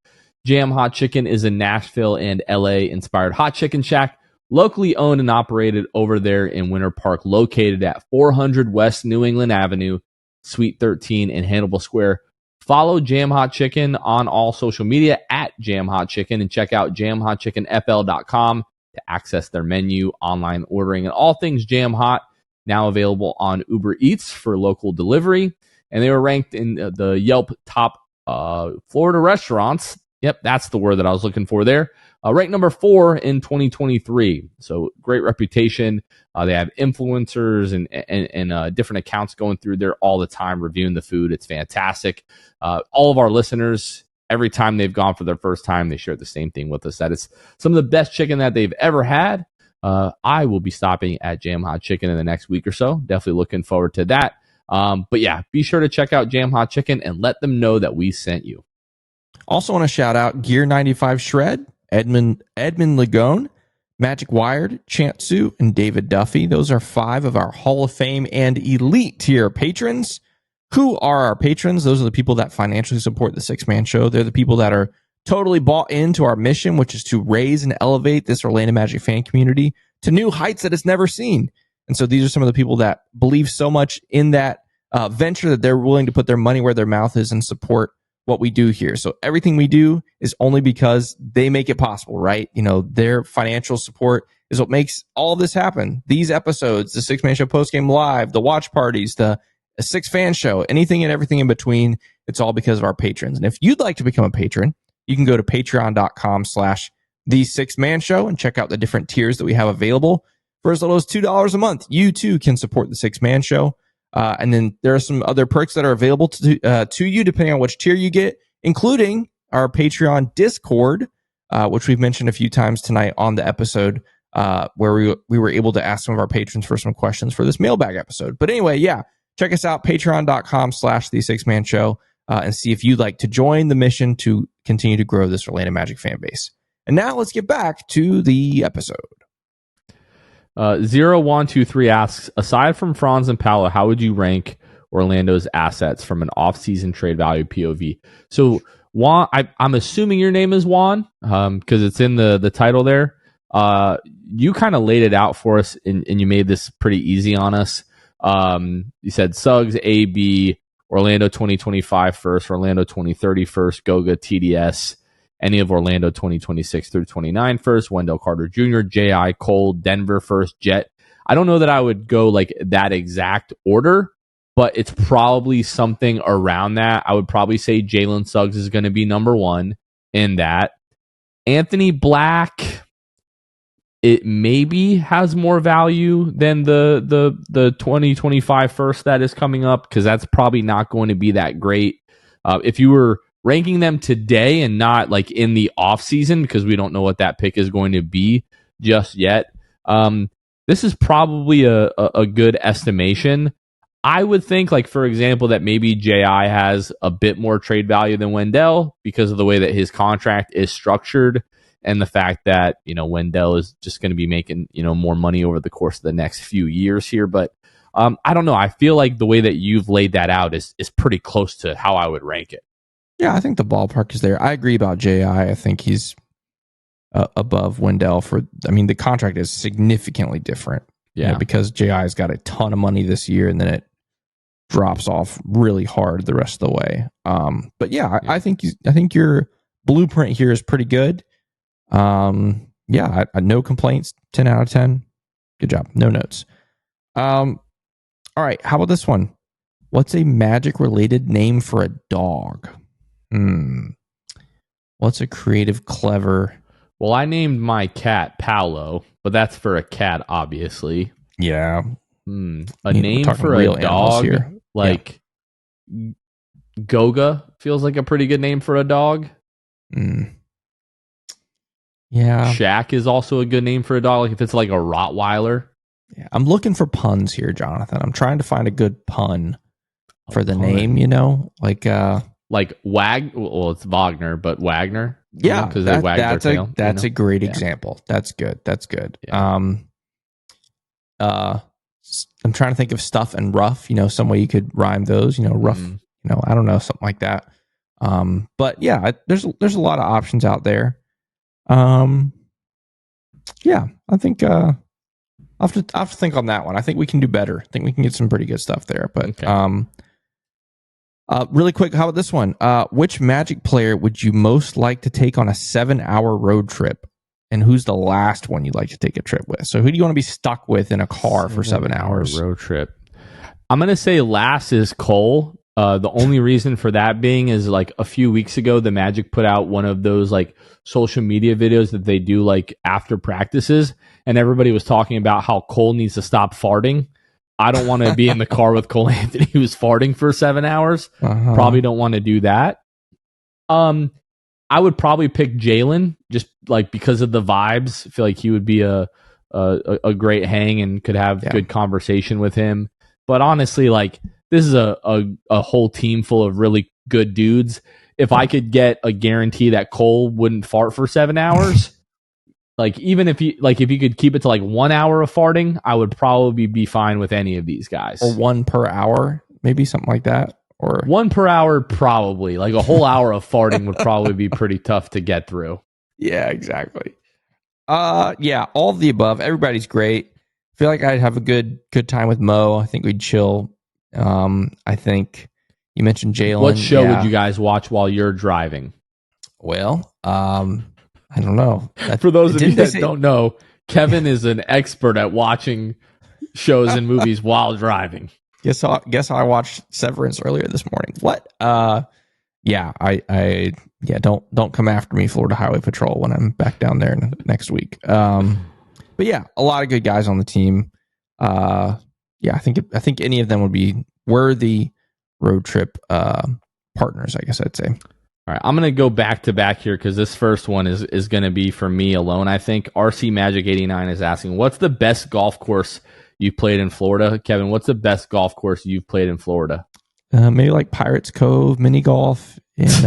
Jam Hot Chicken is a Nashville and LA inspired hot chicken shack, locally owned and operated over there in Winter Park, located at 400 West New England Avenue, Suite 13 in Hannibal Square. Follow Jam Hot Chicken on all social media at Jam Hot Chicken and check out jamhotchickenfl.com to access their menu, online ordering, and all things Jam Hot. Now available on Uber Eats for local delivery. And they were ranked in the Yelp top Florida restaurants. Yep, that's the word that I was looking for there. Ranked number 4 in 2023. So great reputation. They have influencers and different accounts going through there all the time reviewing the food. It's fantastic. All of our listeners, every time they've gone for their first time, they share the same thing with us. That is some of the best chicken that they've ever had. I will be stopping at Jam Hot Chicken in the next week or so. Definitely looking forward to that. Be sure to check out Jam Hot Chicken and let them know that we sent you. Also want to shout out Gear 95 Shred, Edmund Lagone, Magic Wired, Chantsu, and David Duffy. Those are 5 of our Hall of Fame and Elite tier patrons. Who are our patrons? Those are the people that financially support the Six Man Show. They're the people that are totally bought into our mission, which is to raise and elevate this Orlando Magic fan community to new heights that it's never seen. And so these are some of the people that believe so much in that venture that they're willing to put their money where their mouth is and support what we do here. So everything we do is only because they make it possible, right? You know, their financial support is what makes all of this happen. These episodes, the Six Man Show postgame live, the watch parties, the Six Fan Show, anything and everything in between, it's all because of our patrons. And if you'd like to become a patron, you can go to patreon.com/the Six Man Show and check out the different tiers that we have available. For as little as $2 a month, you too can support the Six Man Show. And then there are some other perks that are available to you depending on which tier you get, including our Patreon Discord, which we've mentioned a few times tonight on the episode, where we were able to ask some of our patrons for some questions for this mailbag episode. But anyway, yeah, check us out, patreon.com/the Six Man Show, and see if you'd like to join the mission to continue to grow this Orlando Magic fan base. And now let's get back to the episode. 0123 asks, aside from Franz and Paolo, how would you rank Orlando's assets from an off-season trade value POV? So Juan, I'm assuming your name is Juan, because it's in the title there. You kind of laid it out for us, and you made this pretty easy on us. You said Suggs, AB, Orlando 2025 first, Orlando 2030 first, Goga, TDS, any of Orlando 2026 through 29 first, Wendell Carter Jr., J.I., Cole, Denver first, Jet. I don't know that I would go like that exact order, but it's probably something around that. I would probably say Jalen Suggs is going to be number one in that. Anthony Black, it maybe has more value than the 2025 first that is coming up, because that's probably not going to be that great. If you were ranking them today and not like in the off season, because we don't know what that pick is going to be just yet, this is probably a good estimation. I would think, like, for example, that maybe J.I. has a bit more trade value than Wendell because of the way that his contract is structured, and the fact that, you know, Wendell is just going to be making, you know, more money over the course of the next few years here. But I don't know. I feel like the way that you've laid that out is pretty close to how I would rank it. Yeah, I think the ballpark is there. I agree about J.I. I think he's above Wendell the contract is significantly different. Yeah. You know, because J.I.'s got a ton of money this year, and then it drops off really hard the rest of the way. But yeah, I think your blueprint here is pretty good. No complaints. 10 out of 10. Good job. No notes. All right. How about this one? What's a Magic related name for a dog? What's a creative, clever? Well, I named my cat Paolo, but that's for a cat, obviously. Yeah. A name for a dog here. Like Goga feels like a pretty good name for a dog. Yeah. Shaq is also a good name for a dog. Like if it's like a Rottweiler. Yeah. I'm looking for puns here, Jonathan. I'm trying to find a good pun for the name, you know? Like well, it's Wagner, but Wagner. Yeah, because they wag their tail. That's a great example. That's good. Yeah. I'm trying to think of stuff and rough. You know, some way you could rhyme those. You know, rough. You know, I don't know, something like that. But yeah, there's a lot of options out there. Yeah, I think I'll have to think on that one. I think we can do better. I think we can get some pretty good stuff there. But okay. Really quick, how about this one? Which Magic player would you most like to take on a 7-hour road trip? And who's the last one you'd like to take a trip with? So who do you want to be stuck with in a car for 7 hours? Road trip. I'm going to say last is Cole. The only reason for that being is like a few weeks ago, the Magic put out one of those like social media videos that they do like after practices. And everybody was talking about how Cole needs to stop farting. I don't want to be in the car with Cole Anthony who's farting for 7 hours. Probably don't want to do that. I would probably pick Jalen just like because of the vibes. I feel like he would be a great hang and could have good conversation with him. But honestly, like this is a whole team full of really good dudes. If I could get a guarantee that Cole wouldn't fart for 7 hours, like even if you could keep it to like 1 hour of farting, I would probably be fine with any of these guys. Or 1 per hour, maybe something like that. Or 1 per hour, probably. Like a whole hour of farting would probably be pretty tough to get through. Yeah, exactly. Yeah, all of the above. Everybody's great. I feel like I'd have a good time with Mo. I think we'd chill I think you mentioned Jalen. What show would you guys watch while you're driving? Well, I don't know. For those of you that don't know, Kevin is an expert at watching shows and movies while driving. Guess I watched Severance earlier this morning. What? Yeah, I don't come after me, Florida Highway Patrol, when I'm back down there next week. But yeah, a lot of good guys on the team. Yeah, I think any of them would be worthy road trip partners, I guess I'd say. All right, I'm going to go back to back here because this first one is going to be for me alone, I think. RC Magic 89 is asking, what's the best golf course you've played in Florida? Kevin, what's the best golf course you've played in Florida? Maybe like Pirates Cove mini golf. Just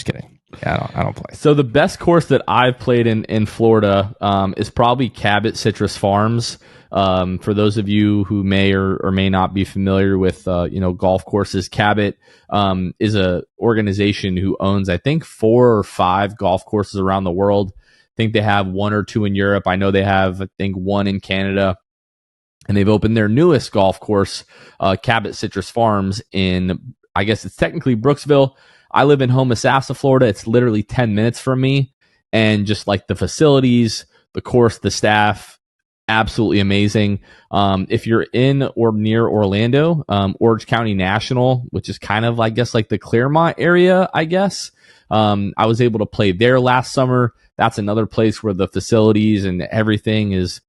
kidding. Yeah, I don't play. So the best course that I've played in Florida is probably Cabot Citrus Farms. For those of you who may or may not be familiar with golf courses, Cabot is a organization who owns, I think, 4 or 5 golf courses around the world. I think they have 1 or 2 in Europe. I know they have, I think, 1 in Canada. And they've opened their newest golf course, Cabot Citrus Farms, in, I guess it's technically Brooksville. I live in Homosassa, Florida. It's literally 10 minutes from me. And just like the facilities, the course, the staff, absolutely amazing. If you're in or near Orlando, Orange County National, which is kind of, I guess, like the Claremont area, I guess. I was able to play there last summer. That's another place where the facilities and everything is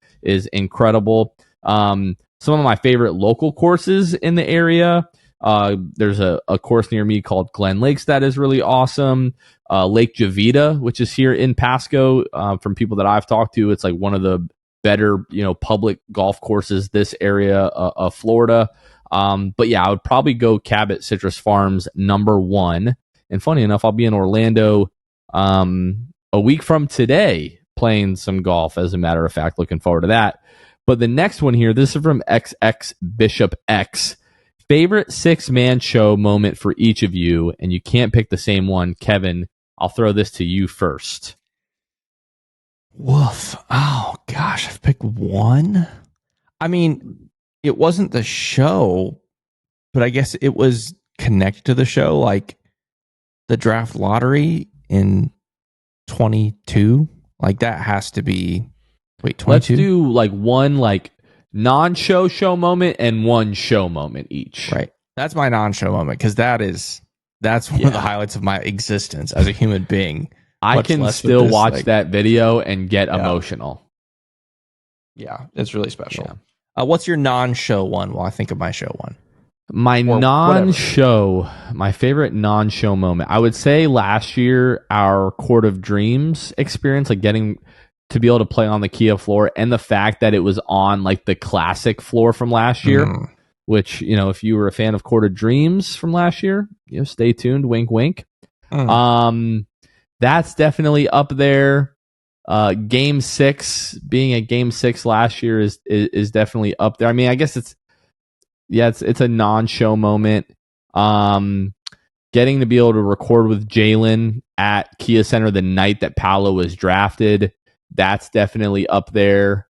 incredible. Some of my favorite local courses in the area. There's a course near me called Glen Lakes that is really awesome. Lake Javita, which is here in Pasco. From people that I've talked to, it's like one of the better, public golf courses this area of Florida. But yeah, I would probably go Cabot Citrus Farms number 1. And funny enough, I'll be in Orlando a week from today playing some golf. As a matter of fact, looking forward to that. But the next one here, this is from XX Bishop X. Favorite 6-man show moment for each of you, and you can't pick the same one. Kevin, I'll throw this to you first. Woof. Oh, gosh, I've picked one. I mean, it wasn't the show, but I guess it was connected to the show, like the draft lottery in 22. Like, that has to be... Wait, 22? Let's do like one non-show show moment and one show moment each. Right. That's my non-show moment because that's one of the highlights of my existence as a human being. I can still watch that video and get emotional. Yeah, it's really special. Yeah. What's your non-show one while I think of my show one? My non-show, my favorite non-show moment. I would say last year, our Court of Dreams experience, like getting to be able to play on the Kia floor, and the fact that it was on like the classic floor from last year, which, if you were a fan of Court of Dreams from last year, stay tuned, wink, wink. That's definitely up there. Game 6, being at Game 6 last year is definitely up there. I mean, I guess it's a non-show moment. Getting to be able to record with Jalen at Kia Center the night that Paolo was drafted, that's definitely up there.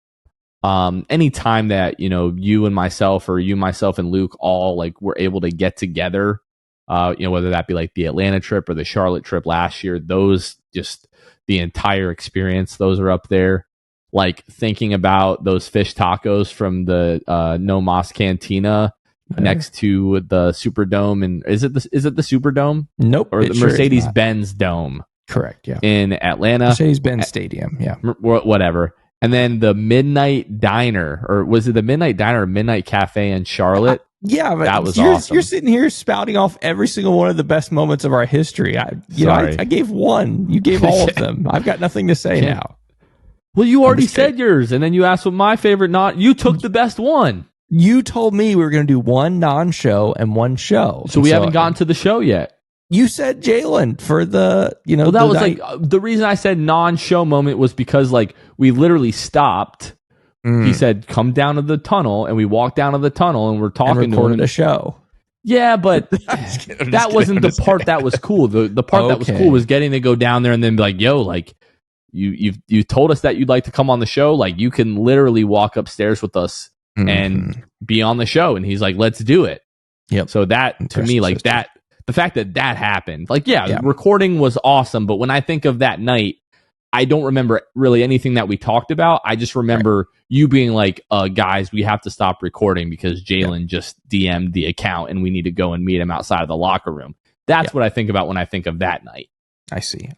Anytime that, you and myself, or you, myself, and Luke all were able to get together, whether that be like the Atlanta trip or the Charlotte trip last year, those, just the entire experience, those are up there. Like thinking about those fish tacos from the No Mas Cantina next to the Superdome, and is it the Superdome? Nope, or the Mercedes-Benz Dome. Correct, yeah. In Atlanta. Mercedes-Benz Stadium, yeah. Whatever. And then the Midnight Diner, or was it the Midnight Diner or Midnight Cafe in Charlotte? Yeah, but that was awesome. You're sitting here spouting off every single one of the best moments of our history. I gave one. You gave all of them. I've got nothing to say now. Well, you already said yours, and then you asked what my favorite you took the best one. You told me we were going to do one non-show and one show. So we haven't gotten to the show yet. You said Jalen for the, Well, that was the reason I said non-show moment was because we literally stopped. He said, "Come down to the tunnel," and we walked down to the tunnel, and we're talking and recorded to him. A show. Yeah, but that wasn't the part that was cool. The part that was cool was getting to go down there and then be like, "Yo, you told us that you'd like to come on the show. You can literally walk upstairs with us and be on the show." And he's like, "Let's do it." Yep. So that to me, like System. that, the fact that that happened, like, Yeah. recording was awesome. But when I think of that night, I don't remember really anything that we talked about. I just remember you being like, guys, we have to stop recording because Jalen just DM'd the account and we need to go and meet him outside of the locker room. That's what I think about when I think of that night. I see.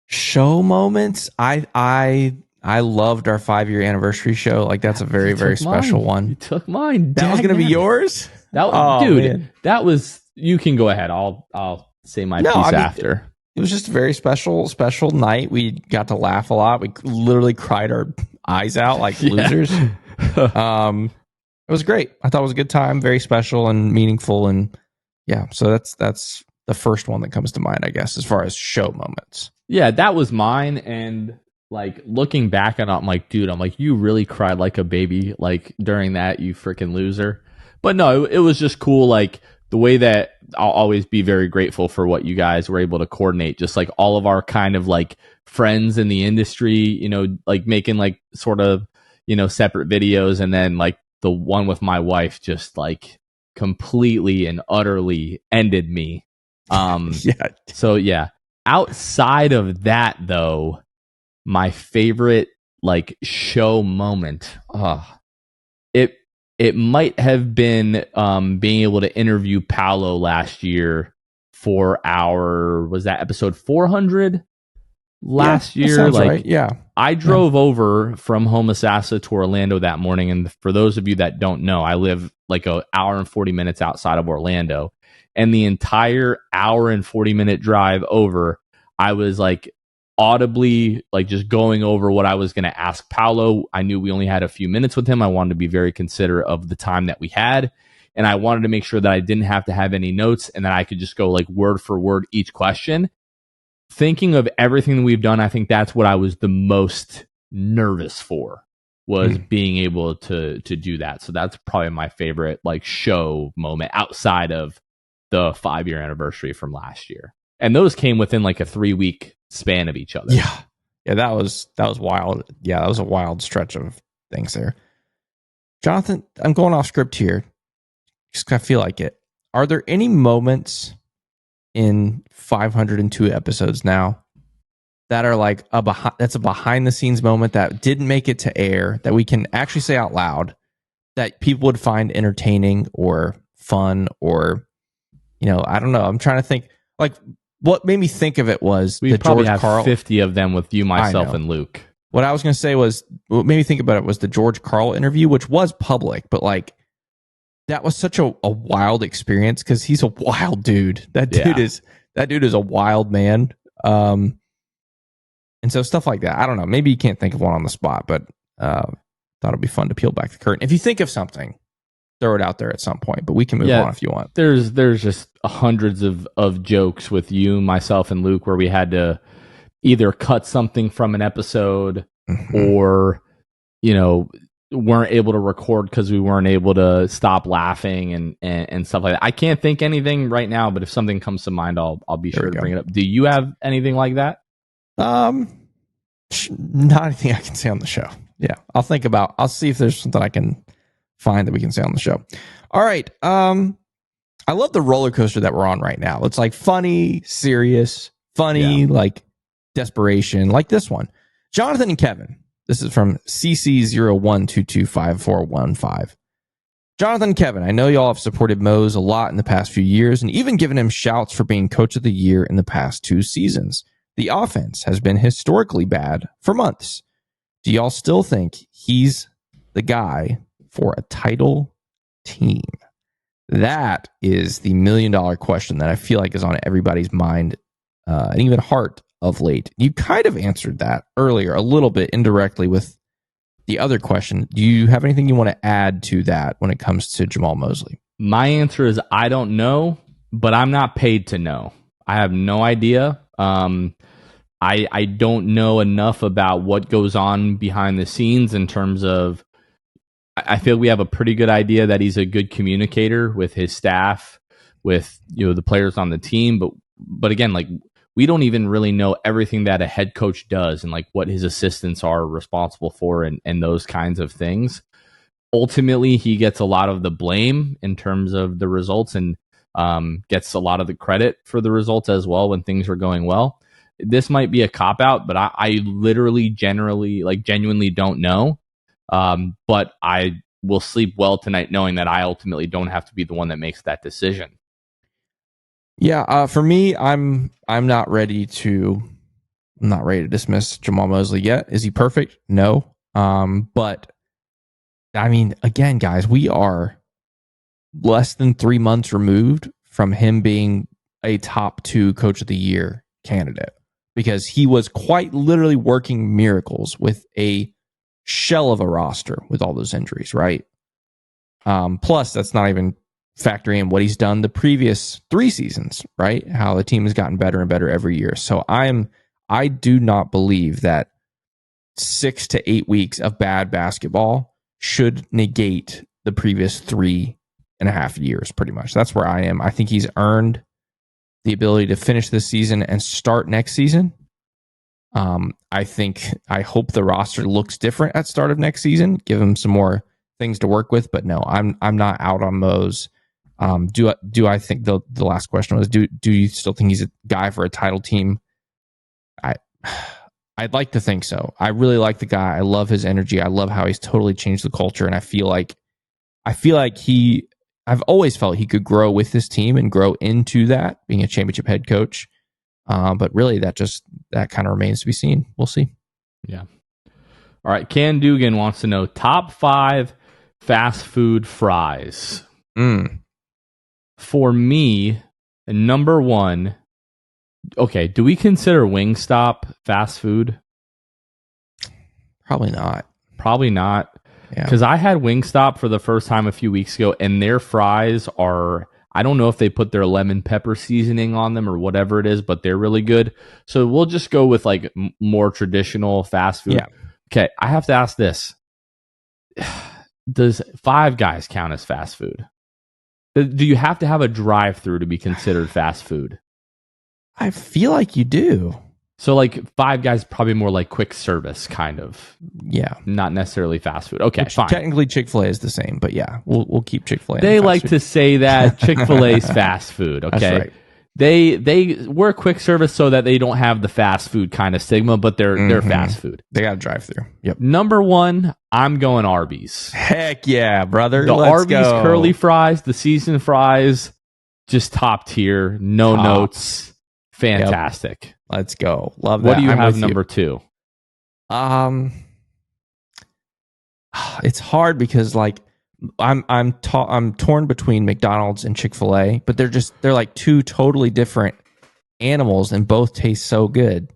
Show moments. I loved our 5-year anniversary show. Like, that's a very, very special one. You took mine. That was going to be yours? Dude, that was, you can go ahead. I'll say my piece after. It was just a very special night. We got to laugh a lot. We literally cried our eyes out like losers. It was great. I thought it was a good time, very special and meaningful. And so that's the first one that comes to mind, I guess, as far as show moments. Yeah, that was mine. And like looking back on it, I'm like, dude, you really cried like a baby, like during that, you freaking loser. But no, it was just cool. Like the way that I'll always be very grateful for what you guys were able to coordinate, just like all of our kind of like friends in the industry, like making like sort of, separate videos. And then like the one with my wife just like completely and utterly ended me. So yeah, outside of that though, my favorite like show moment, it might have been being able to interview Paolo last year for was that episode 400 last year? Sounds like, right. Yeah. I drove over from Homosassa to Orlando that morning. And for those of you that don't know, I live like an hour and 40 minutes outside of Orlando. And the entire hour and 40-minute drive over, I was like audibly like just going over what I was going to ask Paolo. I knew we only had a few minutes with him. I wanted to be very considerate of the time that we had. And I wanted to make sure that I didn't have to have any notes and that I could just go like word for word each question. Thinking of everything that we've done, I think that's what I was the most nervous for, was being able to do that. So that's probably my favorite like show moment outside of the 5-year anniversary from last year. And those came within like a 3-week span of each other. Yeah, that was wild. Yeah, that was a wild stretch of things there. Jonathan, I'm going off script here. Just I feel like it. Are there any moments in 502 episodes now that are like that's a behind the scenes moment that didn't make it to air that we can actually say out loud that people would find entertaining or fun or, I don't know. I'm trying to think like, what made me think of it was we the probably George have Carl 50 of them with you, myself, and Luke. What I was going to say was, what made me think about it was the George Carl interview, which was public, but like that was such a wild experience because he's a wild dude. That dude is a wild man. And so stuff like that. I don't know. Maybe you can't think of one on the spot, but thought it'd be fun to peel back the curtain. If you think of something, throw it out there at some point, but we can move on if you want. There's just hundreds of jokes with you, myself, and Luke where we had to either cut something from an episode or, weren't able to record because we weren't able to stop laughing and stuff like that. I can't think anything right now, but if something comes to mind, I'll be sure to bring it up. Do you have anything like that? Not anything I can say on the show. Yeah. I'll see if there's something I can find that we can say on the show. All right. I love the roller coaster that we're on right now. It's like funny, serious, like desperation, like this one. Jonathan and Kevin. This is from CC01225415. Jonathan and Kevin, I know y'all have supported Mose a lot in the past few years and even given him shouts for being coach of the year in the past 2 seasons. The offense has been historically bad for months. Do y'all still think he's the guy for a title team? That is the $1 million question that I feel like is on everybody's mind and even heart of late. You kind of answered that earlier a little bit indirectly with the other question. Do you have anything you want to add to that when it comes to Jamal Mosley? My answer is I don't know, but I'm not paid to know. I have no idea. I don't know enough about what goes on behind the scenes in terms of, I feel we have a pretty good idea that he's a good communicator with his staff, with the players on the team. But again, like we don't even really know everything that a head coach does and like what his assistants are responsible for and those kinds of things. ultimately he gets a lot of the blame in terms of the results and gets a lot of the credit for the results as well when things are going well. This might be a cop-out, but I literally, genuinely don't know. But I will sleep well tonight knowing that I ultimately don't have to be the one that makes that decision. Yeah, for me, I'm not ready to dismiss Jamal Mosley yet. Is he perfect? No. But I mean, again, guys, we are less than 3 months removed from him being a top 2 coach of the year candidate, because he was quite literally working miracles with a shell of a roster with all those injuries, right? Plus, that's not even factoring in what he's done the previous 3 seasons, right? How the team has gotten better and better every year. So I do not believe that 6 to 8 weeks of bad basketball should negate the previous 3.5 years, pretty much. That's where I am. I think he's earned the ability to finish this season and start next season. I hope the roster looks different at start of next season, give him some more things to work with. But no, I'm not out on Mose. Do I think the last question was, do you still think he's a guy for a title team? I'd like to think so. I really like the guy. I love his energy. I love how he's totally changed the culture, and I feel like I've always felt he could grow with this team and grow into that, being a championship head coach. But really, that kind of remains to be seen. We'll see. Yeah. All right. Can Dugan wants to know top 5 fast food fries. For me, number 1. Okay, do we consider Wingstop fast food? Probably not. Because I had Wingstop for the first time a few weeks ago, and their fries are, I don't know if they put their lemon pepper seasoning on them or whatever it is, but they're really good. So we'll just go with like more traditional fast food. Yeah. Okay, I have to ask this. Does Five Guys count as fast food? Do you have to have a drive-through to be considered fast food? I feel like you do. So like Five Guys, probably more like quick service kind of. Yeah. Not necessarly fast food. Okay, fine. Technically Chick-fil-A is the same, but yeah, we'll keep Chick-fil-A. They like to say that Chick-fil-A is fast food, okay? That's right. They work quick service so that they don't have the fast food kind of stigma, but they're fast food. They got to drive through. Yep. Number 1, I'm going Arby's. Heck yeah, brother. The Let's Arby's go. curly fries, the seasoned fries, just top tier, no notes. Fantastic. Yep. Let's go. Love that. What do you have number 2? It's hard because like I'm torn between McDonald's and Chick-fil-A, but they're like 2 totally different animals and both taste so good.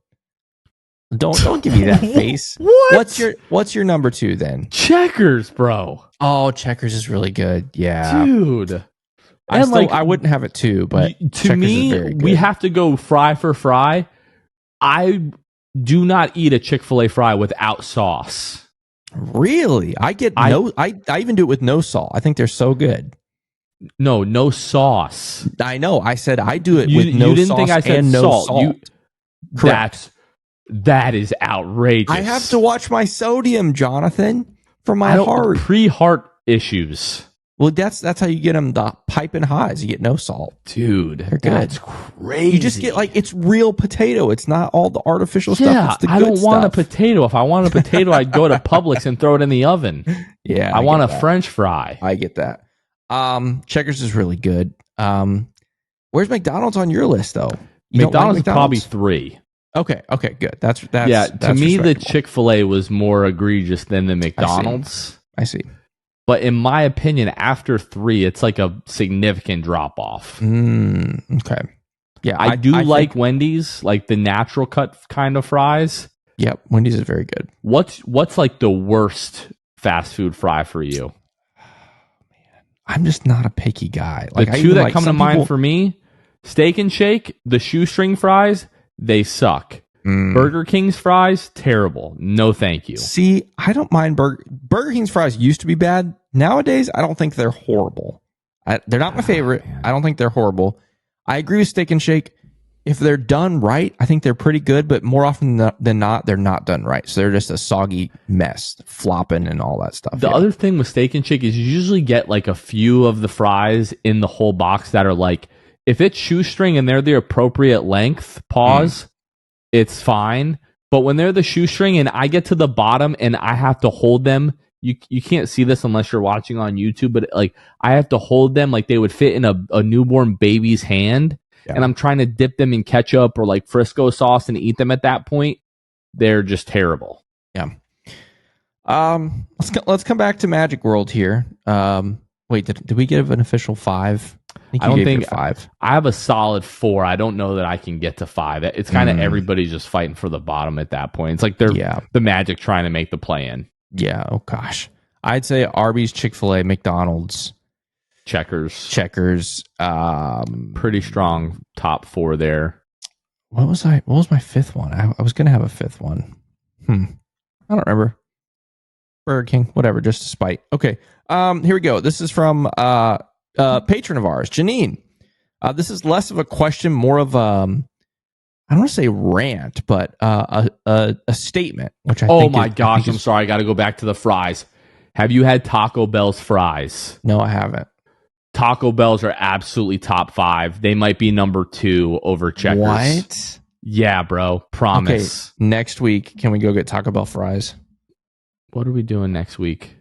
Don't give me that face. What? What's your number 2 then? Checkers, bro. Oh, Checkers is really good. Yeah. Dude. I wouldn't have it too, but to Checkers me, is very good. we have to go fry for fry. I do not eat a Chick-fil-A fry without sauce. Really? I even do it with no salt. I think they're so good. No sauce. I know. I said I do it with no sauce. You didn't think I said and salt. No salt. Correct. That is outrageous. I have to watch my sodium, Jonathan, for my heart. Pre-heart issues. Well, that's how you get them the piping highs. You get no salt. Dude, they're good. That's crazy. You just get like, it's real potato. It's not all the artificial stuff. It's the I good don't want a potato. If I want a potato, I'd go to Publix and throw it in the oven. Yeah. I want a French fry. I get that. Checkers is really good. Where's McDonald's on your list though? McDonald's is probably 3. Okay, good. That's to me, the Chick-fil-A was more egregious than the McDonald's. I see. But in my opinion, after 3, it's like a significant drop off. Okay. Yeah, I like Wendy's, like the natural cut kind of fries. Yep, Wendy's is very good. What's like the worst fast food fry for you? I'm just not a picky guy. Like the 2 that come to mind for me, Steak and Shake, the shoestring fries, they suck. Burger King's fries, terrible. No, thank you. See, I don't mind Burger King's fries used to be bad. Nowadays, I don't think they're horrible. They're not my favorite. I don't think they're horrible. I agree with Steak and Shake. if they're done right, I think they're pretty good, but more often than not, they're not done right. So they're just a soggy mess, flopping and all that stuff. The other thing with Steak and Shake is you usually get like a few of the fries in the whole box that are like, if it's shoestring and they're the appropriate length, it's fine. But when they're the shoestring and I get to the bottom and I have to hold them, you can't see this unless you're watching on YouTube, but like I have to hold them like they would fit in a newborn baby's hand. Yeah. And I'm trying to dip them in ketchup or like Frisco sauce and eat them at that point. They're just terrible. Yeah. Let's come back to Magic World here. Wait, did we give an official 5? I don't think 5. I have a solid 4. I don't know that I can get to 5. It's kind of everybody's just fighting for the bottom at that point. It's like they're the Magic trying to make the play in. Yeah. Oh gosh. I'd say Arby's, Chick-fil-A, McDonald's, Checkers. Pretty strong top 4 there. What was my 5th one? I was gonna have a 5th one. I don't remember. Burger King, whatever, just to spite. Okay. Here we go. This is from patron of ours, Janine. This is less of a question, more of I don't want to say rant, but a statement. Which I think. Oh my gosh! I'm sorry. I got to go back to the fries. Have you had Taco Bell's fries? No, I haven't. Taco Bell's are absolutely top 5. They might be number 2 over Checkers. What? Yeah, bro. Promise. Okay, next week, can we go get Taco Bell fries? What are we doing next week?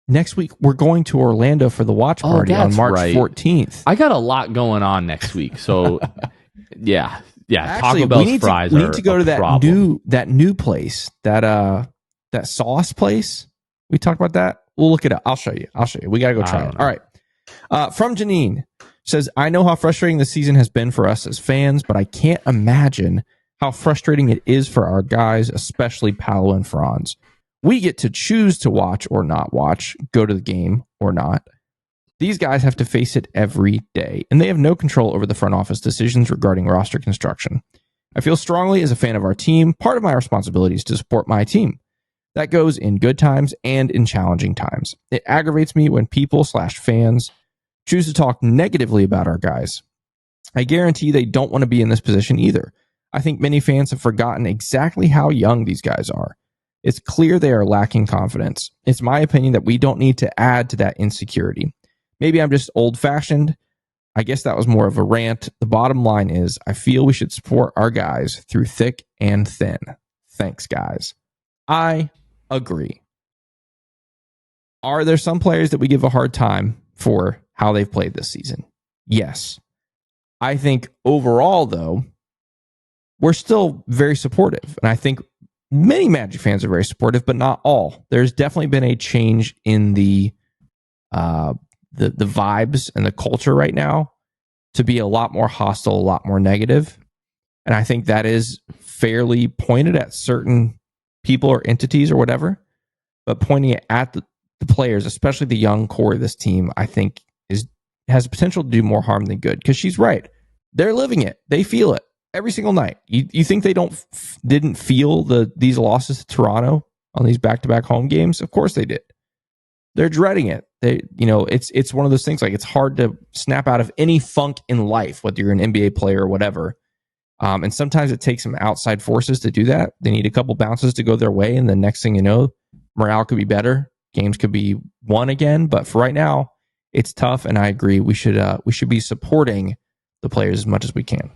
Next week, we're going to Orlando for the watch party on March 14th. I got a lot going on next week, so yeah. Actually, Taco Bell's fries we need to go to that new place, that sauce place. We talked about that. We'll look it up. I'll show you. We got to go try it. All right. From Janine, says, I know how frustrating the season has been for us as fans, but I can't imagine how frustrating it is for our guys, especially Paolo and Franz. We get to choose to watch or not watch, go to the game or not. These guys have to face it every day, and they have no control over the front office decisions regarding roster construction. I feel strongly as a fan of our team, part of my responsibility is to support my team. That goes in good times and in challenging times. It aggravates me when people/fans choose to talk negatively about our guys. I guarantee they don't want to be in this position either. I think many fans have forgotten exactly how young these guys are. It's clear they are lacking confidence. It's my opinion that we don't need to add to that insecurity. Maybe I'm just old-fashioned. I guess that was more of a rant. The bottom line is I feel we should support our guys through thick and thin. Thanks, guys. I agree. Are there some players that we give a hard time for how they've played this season? Yes. I think overall, though, we're still very supportive. And I think many Magic fans are very supportive, but not all. There's definitely been a change in the vibes and the culture right now to be a lot more hostile, a lot more negative. And I think that is fairly pointed at certain people or entities or whatever, but pointing it at the players, especially the young core of this team, I think has potential to do more harm than good. Because she's right. They're living it. They feel it every single night. You think they didn't feel these losses to Toronto on these back-to-back home games? Of course they did. They're dreading it. It's one of those things, like, it's hard to snap out of any funk in life, whether you're an NBA player or whatever. And sometimes it takes some outside forces to do that. They need a couple bounces to go their way, and the next thing you know, morale could be better. Games could be won again. But for right now, it's tough, and I agree. We should be supporting the players as much as we can.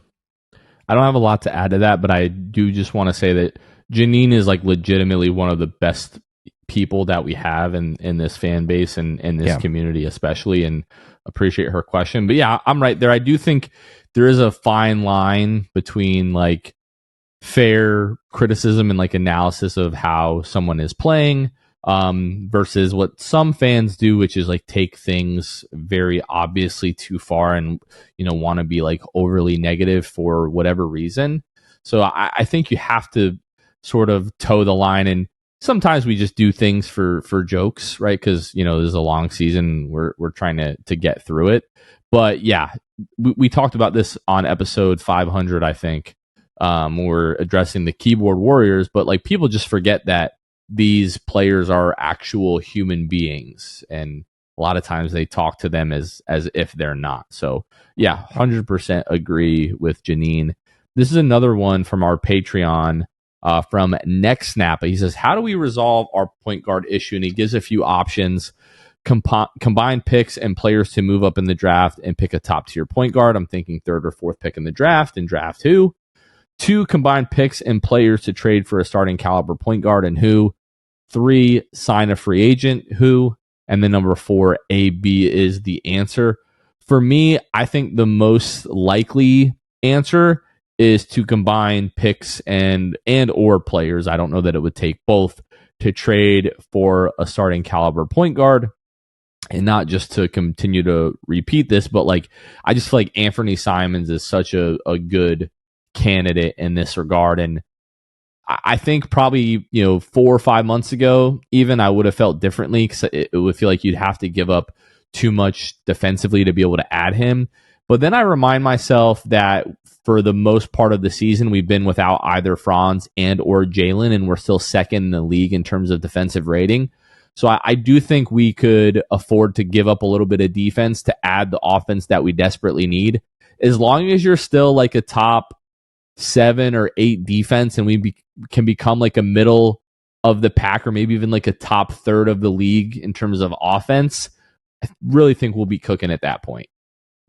I don't have a lot to add to that, but I do just want to say that Janine is like legitimately one of the best people that we have in this fan base and in this community especially, and appreciate her question. But yeah, I'm right there. I do think there is a fine line between like fair criticism and like analysis of how someone is playing versus what some fans do, which is like take things very obviously too far and, want to be like overly negative for whatever reason. So I think you have to sort of toe the line, and sometimes we just do things for jokes, right? Because, this is a long season. We're trying to get through it. But yeah, we talked about this on episode 500, I think. We're addressing the keyboard warriors, but like people just forget that these players are actual human beings, and a lot of times they talk to them as if they're not. So yeah, 100% agree with Janine. this is another one from our Patreon from Next Snappa. He says, how do we resolve our point guard issue? And he gives a few options. Combine picks and players to move up in the draft and pick a top tier point guard. I'm thinking third or fourth pick in the draft and draft who. 2, combine picks and players to trade for a starting caliber point guard and who. 3, sign a free agent who. And then number 4, A, B is the answer. For me, I think the most likely answer is to combine picks and or players. I don't know that it would take both to trade for a starting caliber point guard. And not just to continue to repeat this, but like I just feel like Anthony Simons is such a good candidate in this regard. And I think probably 4 or 5 months ago, even I would have felt differently because it would feel like you'd have to give up too much defensively to be able to add him. But then I remind myself that for the most part of the season, we've been without either Franz and or Jalen, and we're still second in the league in terms of defensive rating. So I do think we could afford to give up a little bit of defense to add the offense that we desperately need. As long as you're still like a top 7 or 8 defense and we can become like a middle of the pack or maybe even like a top third of the league in terms of offense, I really think we'll be cooking at that point.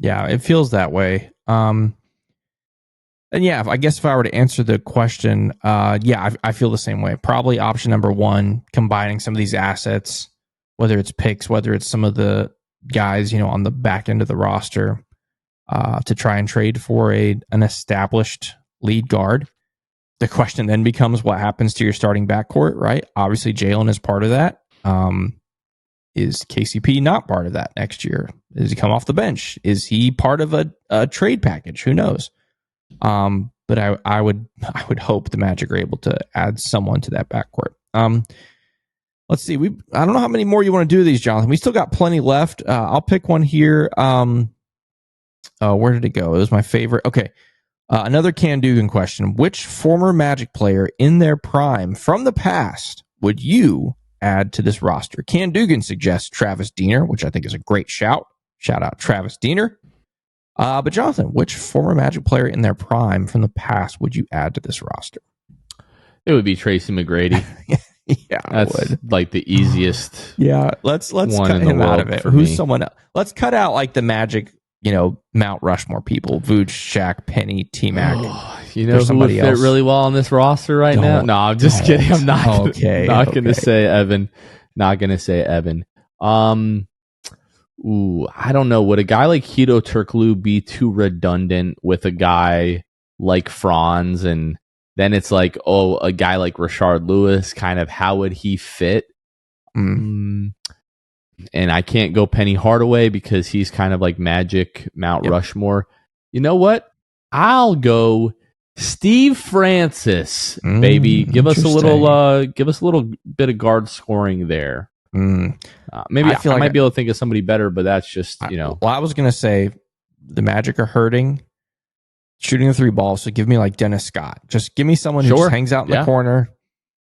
Yeah, it feels that way. And yeah, I guess if I were to answer the question, I feel the same way. Probably option number 1, combining some of these assets, whether it's picks, whether it's some of the guys, on the back end of the roster, to try and trade for an established lead guard. The question then becomes what happens to your starting backcourt, right? Obviously, Jalen is part of that. Is KCP not part of that next year? Does he come off the bench? Is he part of a trade package? Who knows? But I would hope the Magic are able to add someone to that backcourt. Let's see. I don't know how many more you want to do these, Jonathan. We still got plenty left. I'll pick one here. Where did it go? It was my favorite. Okay. Another Can Dugan question. Which former Magic player in their prime from the past would you add to this roster? Can Dugan suggests Travis Diener, which I think is a great shout. Shout out Travis Diener. But Jonathan, which former Magic player in their prime from the past would you add to this roster? It would be Tracy McGrady. Yeah, that's like the easiest. Yeah, let's cut him out of it. Who's someone else? Let's cut out like the Magic, Mount Rushmore people: Vooch, Shaq, Penny, T-Mac. Who would fit really well on this roster right now? No, I'm just kidding. I'm not. Not going to say Evan. Not going to say Evan. I don't know. Would a guy like Hedo Turkoglu be too redundant with a guy like Franz? And then it's like, a guy like Rashard Lewis, kind of how would he fit? And I can't go Penny Hardaway because he's kind of like Magic Mount Rushmore. You know what? I'll go Steve Francis, baby. Give us a little bit of guard scoring there. Maybe I might be able to think of somebody better, but that's just, Well, I was going to say the Magic are hurting shooting the 3 ball, so give me like Dennis Scott. Just give me someone who just hangs out in the corner.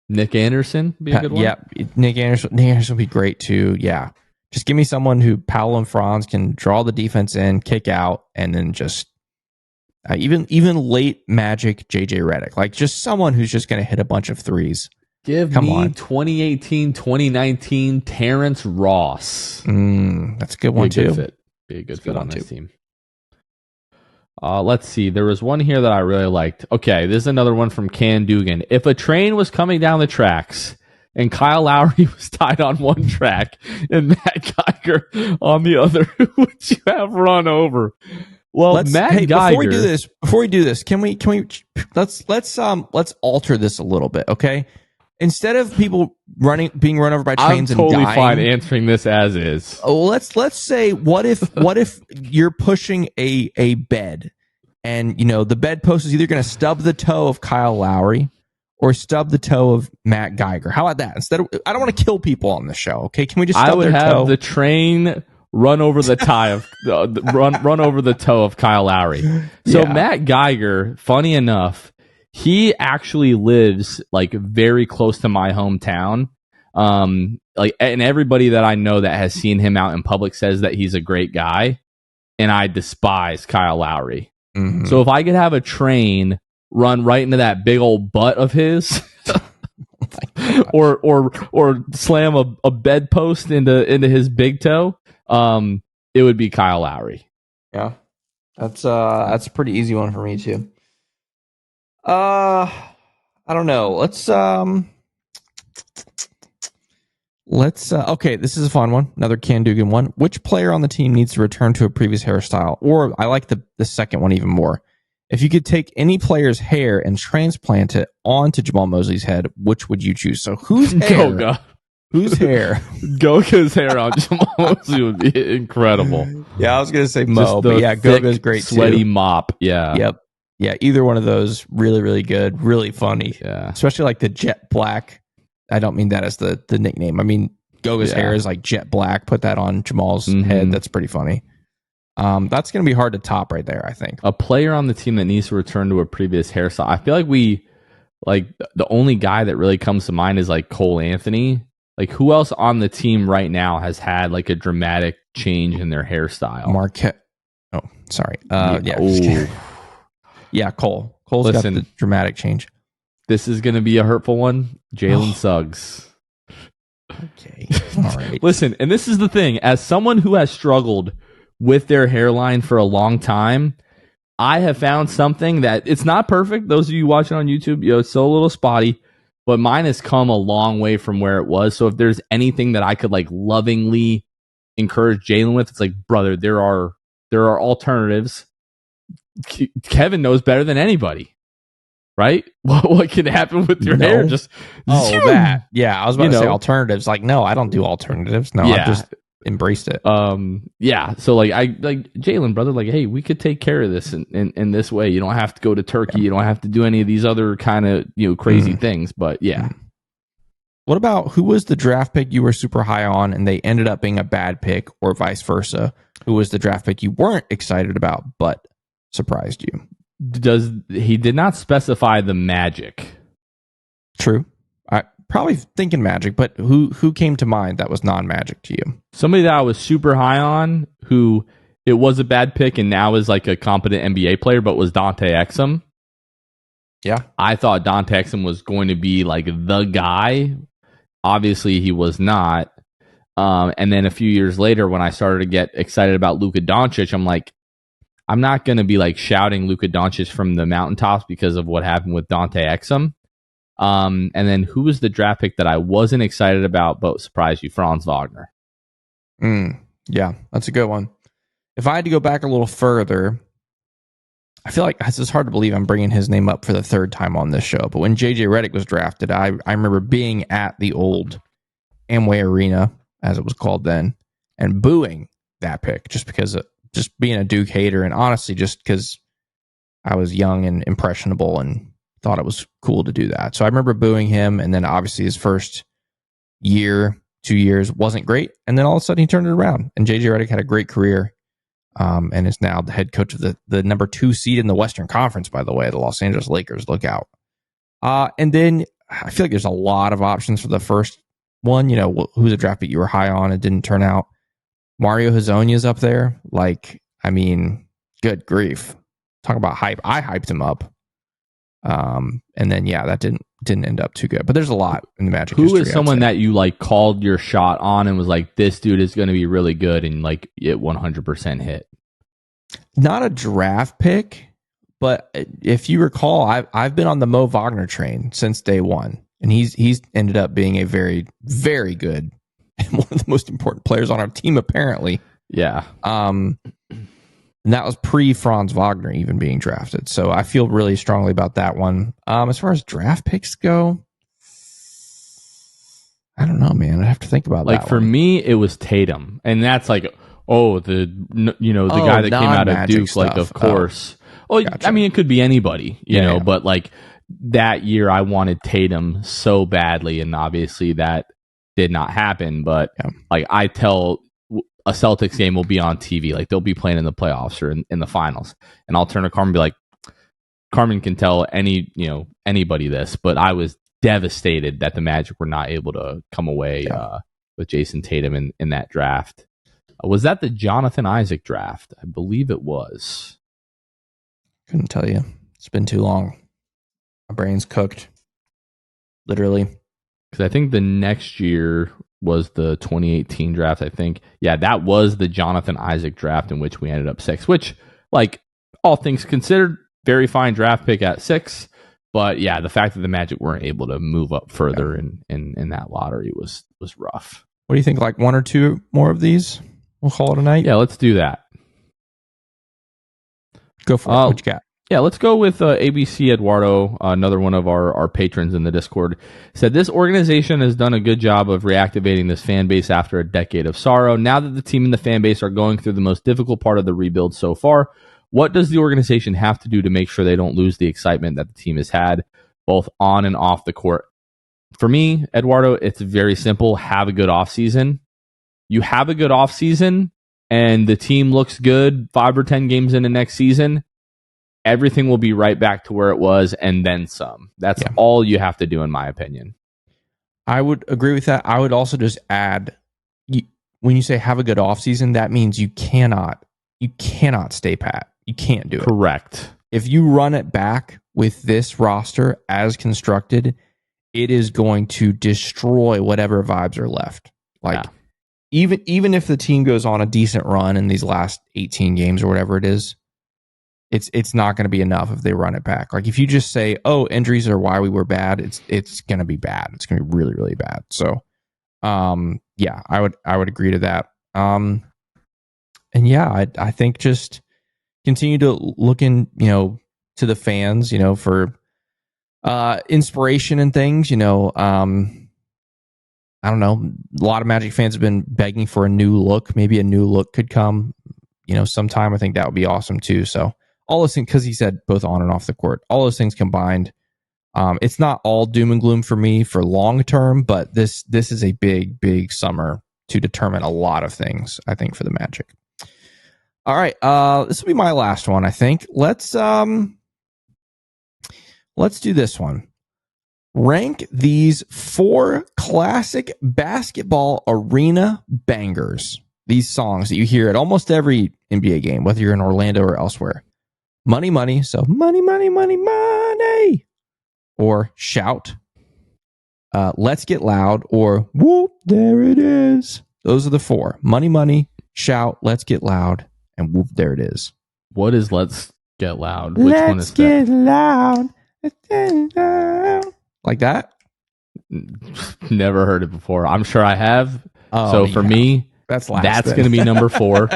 Nick Anderson would be a good one. Yeah, Nick Anderson would be great too. Yeah. Just give me someone who Paolo and Franz can draw the defense in, kick out, and then just even late Magic JJ Redick. Like just someone who's just going to hit a bunch of threes. Come on. 2018, 2019 Terrence Ross. That's a good one too. Be a good fit on this team. Let's see. There was one here that I really liked. Okay, this is another one from Can Dugan. If a train was coming down the tracks and Kyle Lowry was tied on one track and Matt Geiger on the other, who would you have run over? Well, Matt Geiger. Before we do this, can we let's alter this a little bit, okay? Instead of people being run over by trains and dying, I'm totally fine answering this as is. Let's say what if you're pushing a bed, and the bedpost is either going to stub the toe of Kyle Lowry or stub the toe of Matt Geiger. How about that? I don't want to kill people on the show. Okay, can we just? I would have the train run over the run over the toe of Kyle Lowry. So Matt Geiger, funny enough, he actually lives like very close to my hometown. And everybody that I know that has seen him out in public says that he's a great guy. And I despise Kyle Lowry. So if I could have a train run right into that big old butt of his, or slam a bedpost into his big toe, it would be Kyle Lowry. Yeah, that's a pretty easy one for me too. I don't know. Let's okay, this is a fun one. Another Can Dugan one. Which player on the team needs to return to a previous hairstyle? Or I like the second one even more. If you could take any player's hair and transplant it onto Jamal Mosley's head, which would you choose? So whose hair? Goga. Whose hair? Goga's hair on Jamal Mosley would be incredible. Yeah, I was gonna say Mo, but yeah, thick, Goga's great sweaty too. mop. Yeah. Yep. Yeah, either one of those, really, really good, really funny. Yeah. Especially like the jet black. I don't mean that as the nickname. I mean, Goga's hair is like jet black. Put that on Jamal's head. That's pretty funny. That's going to be hard to top right there, I think. A player on the team that needs to return to a previous hairstyle. I feel like the only guy that really comes to mind is like Cole Anthony. Like, who else on the team right now has had like a dramatic change in their hairstyle? Marquette. Oh, sorry. Yeah, Cole. Cole's got the dramatic change. This is going to be a hurtful one. Jalen Suggs. Okay. All right. Listen, and this is the thing. As someone who has struggled with their hairline for a long time, I have found something that it's not perfect. Those of you watching on YouTube, it's still a little spotty, but mine has come a long way from where it was. So if there's anything that I could like lovingly encourage Jalen with, it's like, brother, there are alternatives. Kevin knows better than anybody. Right? What can happen with your hair? Just that. Yeah, I was about to say alternatives. Like, no, I don't do alternatives. No, I've just embraced it. Yeah. So like Jalen, brother, like, hey, we could take care of this in this way. You don't have to go to Turkey. You don't have to do any of these other kind of crazy things. But yeah. What about who was the draft pick you were super high on and they ended up being a bad pick, or vice versa? Who was the draft pick you weren't excited about but surprised you? He did not specify the Magic? True. I probably thinking Magic, but who came to mind that was non-Magic to you? Somebody that I was super high on, who it was a bad pick and now is like a competent NBA player, but was Dante Exum. Yeah. I thought Dante Exum was going to be like the guy. Obviously, he was not. And then a few years later, when I started to get excited about Luka Doncic, I'm like, I'm not going to be like shouting Luka Doncic from the mountaintops because of what happened with Dante Exum. And then who was the draft pick that I wasn't excited about but surprised you? Franz Wagner. Yeah, that's a good one. If I had to go back a little further, I feel like it's hard to believe I'm bringing his name up for the third time on this show. But when JJ Redick was drafted, I remember being at the old Amway Arena, as it was called then, and booing that pick just because just being a Duke hater, and honestly, just because I was young and impressionable and thought it was cool to do that. So I remember booing him, and then obviously his first year, 2 years wasn't great, and then all of a sudden he turned it around, and JJ Redick had a great career, and is now the head coach of the number 2 seed in the Western Conference, by the way, the Los Angeles Lakers. Look out. And then I feel like there's a lot of options for the first one. Who's a draft pick you were high on? It didn't turn out. Mario Hezonja's up there. Like, I mean, good grief. Talk about hype. I hyped him up. And then, that didn't end up too good. But there's a lot in the Magic history. Who is someone that you like called your shot on and was like, this dude is going to be really good, and like it 100% hit? Not a draft pick, but if you recall, I've been on the Mo Wagner train since day one, and he's ended up being a very, very good and one of the most important players on our team, apparently. Yeah. And that was pre-Franz Wagner even being drafted. So I feel really strongly about that one. As far as draft picks go, I don't know, man. I'd have to think about that. Like, for me, it was Tatum. And that's like, the guy that came out of Duke, stuff. Like, of course. Gotcha. I mean, it could be anybody, you know, but like that year I wanted Tatum so badly, and obviously that did not happen. But like, I tell a Celtics game will be on TV, like they'll be playing in the playoffs or in the finals, and I'll turn to Carmen and be like, Carmen can tell anybody this, but I was devastated that the Magic were not able to come away with Jason Tatum in that draft. Was that the Jonathan Isaac draft? I believe it was. Couldn't tell you. It's been too long. My brain's cooked. Literally. Because I think the next year was the 2018 draft, I think. Yeah, that was the Jonathan Isaac draft in which we ended up 6, which, like, all things considered, very fine draft pick at 6. But yeah, the fact that the Magic weren't able to move up further in that lottery was rough. What do you think? Like 1 or 2 more of these? We'll call it a night? Yeah, let's do that. Go for it. What you got? Yeah, let's go with ABC Eduardo, another one of our patrons in the Discord. Said, this organization has done a good job of reactivating this fan base after a decade of sorrow. Now that the team and the fan base are going through the most difficult part of the rebuild so far, what does the organization have to do to make sure they don't lose the excitement that the team has had, both on and off the court? For me, Eduardo, it's very simple. Have a good offseason. You have a good offseason, and the team looks good 5 or 10 games into next season, everything will be right back to where it was and then some. That's all you have to do, in my opinion. I would agree with that. I would also just add, when you say have a good offseason, that means you cannot stay pat. You can't do it. Correct. If you run it back with this roster as constructed, it is going to destroy whatever vibes are left. Like, even if the team goes on a decent run in these last 18 games or whatever it is, it's not going to be enough if they run it back. Like, if you just say, "Oh, injuries are why we were bad," it's going to be bad. It's going to be really, really bad. So, yeah, I would agree to that. And yeah, I think just continue to look in, to the fans, for inspiration and things. I don't know. A lot of Magic fans have been begging for a new look. Maybe a new look could come, sometime. I think that would be awesome too. So all those things, because he said both on and off the court, all those things combined. It's not all doom and gloom for me for long term, but this is a big, big summer to determine a lot of things, I think, for the Magic. All right, this will be my last one, I think. Let's do this one. Rank these 4 classic basketball arena bangers. These songs that you hear at almost every NBA game, whether you're in Orlando or elsewhere. Money, money. So money, money, money, money. Or Shout. Let's Get Loud. Or Whoop, there it is. Those are the 4. Money, money, Shout, Let's Get Loud, and Whoop, there it is. What is Let's Get Loud? Which one is that? Let's get loud. Like that? Never heard it before. I'm sure I have. Oh, so for me, that's going to be number 4.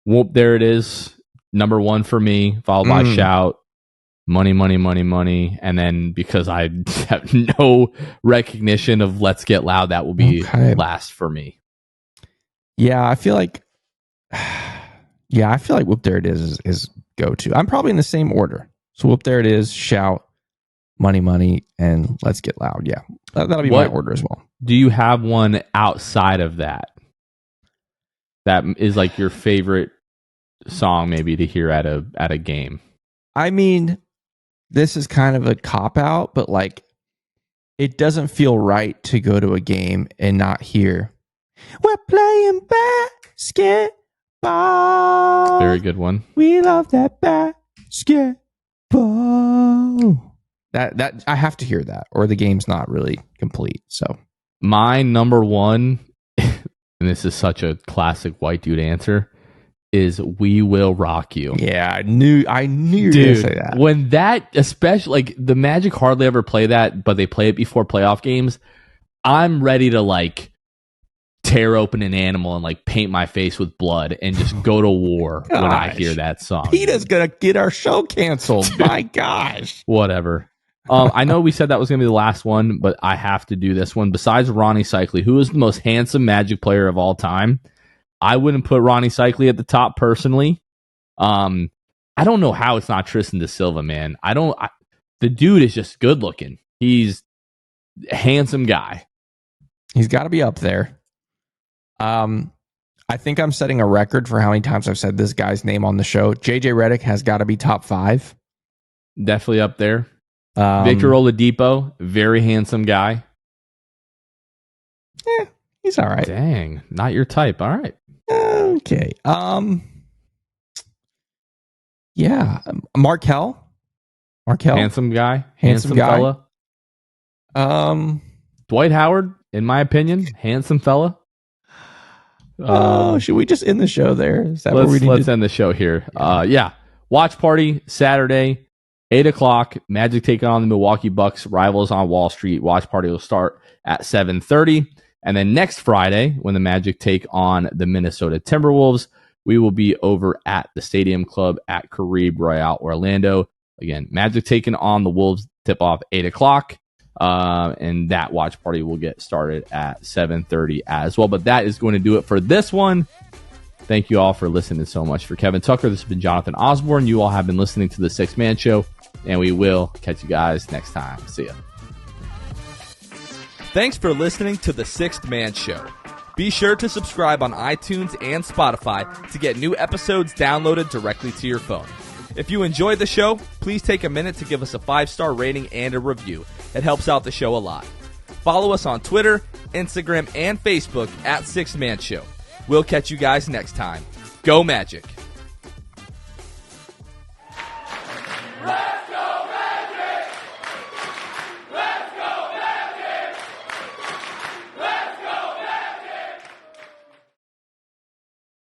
Whoop, there it is. Number 1 for me, followed by Shout, Money, money, money, money. And then because I have no recognition of Let's Get Loud, that will be last for me. Yeah, I feel like Whoop, there it is go-to. I'm probably in the same order. So Whoop, there it is, Shout, Money, money, and Let's Get Loud. Yeah, that'll be my order as well. Do you have one outside of that is like your favorite song maybe to hear at a game? I mean, this is kind of a cop-out, but like, it doesn't feel right to go to a game and not hear, "We're playing basketball." Very good one. We love that basketball. That I have to hear that, or the game's not really complete. So my number 1, and this is such a classic white dude answer, is "We Will Rock You." Yeah, I knew you were going to say that. When that, especially, like, the Magic hardly ever play that, but they play it before playoff games, I'm ready to, like, tear open an animal and, like, paint my face with blood and just go to war when I hear that song. PETA's going to get our show canceled. My gosh. Whatever. I know we said that was going to be the last one, but I have to do this one. Besides Ronnie Cycli, who is the most handsome Magic player of all time, I wouldn't put Ronnie Cycli at the top personally. I don't know how it's not Tristan da Silva, man. The dude is just good looking. He's a handsome guy. He's got to be up there. I think I'm setting a record for how many times I've said this guy's name on the show. JJ Redick has got to be top 5. Definitely up there. Victor Oladipo, very handsome guy. Yeah, he's all right. Dang, not your type. All right. Okay. Yeah, Markelle Markel. Handsome guy. Handsome guy. fella. Dwight Howard, in my opinion, handsome fella. Should we just end the show there? Is that let's end the show here. Yeah. Watch party Saturday, 8:00. Magic taking on the Milwaukee Bucks, rivals on Wall Street. Watch party will start at 7:30. And then next Friday, when the Magic take on the Minnesota Timberwolves, we will be over at the Stadium Club at Caribe Royale, Orlando. Again, Magic taking on the Wolves, tip off 8:00. And that watch party will get started at 7:30 as well. But that is going to do it for this one. Thank you all for listening so much. For Kevin Tucker, this has been Jonathan Osborne. You all have been listening to the Sixth Man Show, and we will catch you guys next time. See ya. Thanks for listening to the Sixth Man Show. Be sure to subscribe on iTunes and Spotify to get new episodes downloaded directly to your phone. If you enjoyed the show, please take a minute to give us a 5-star rating and a review. It helps out the show a lot. Follow us on Twitter, Instagram, and Facebook at Sixth Man Show. We'll catch you guys next time. Go Magic!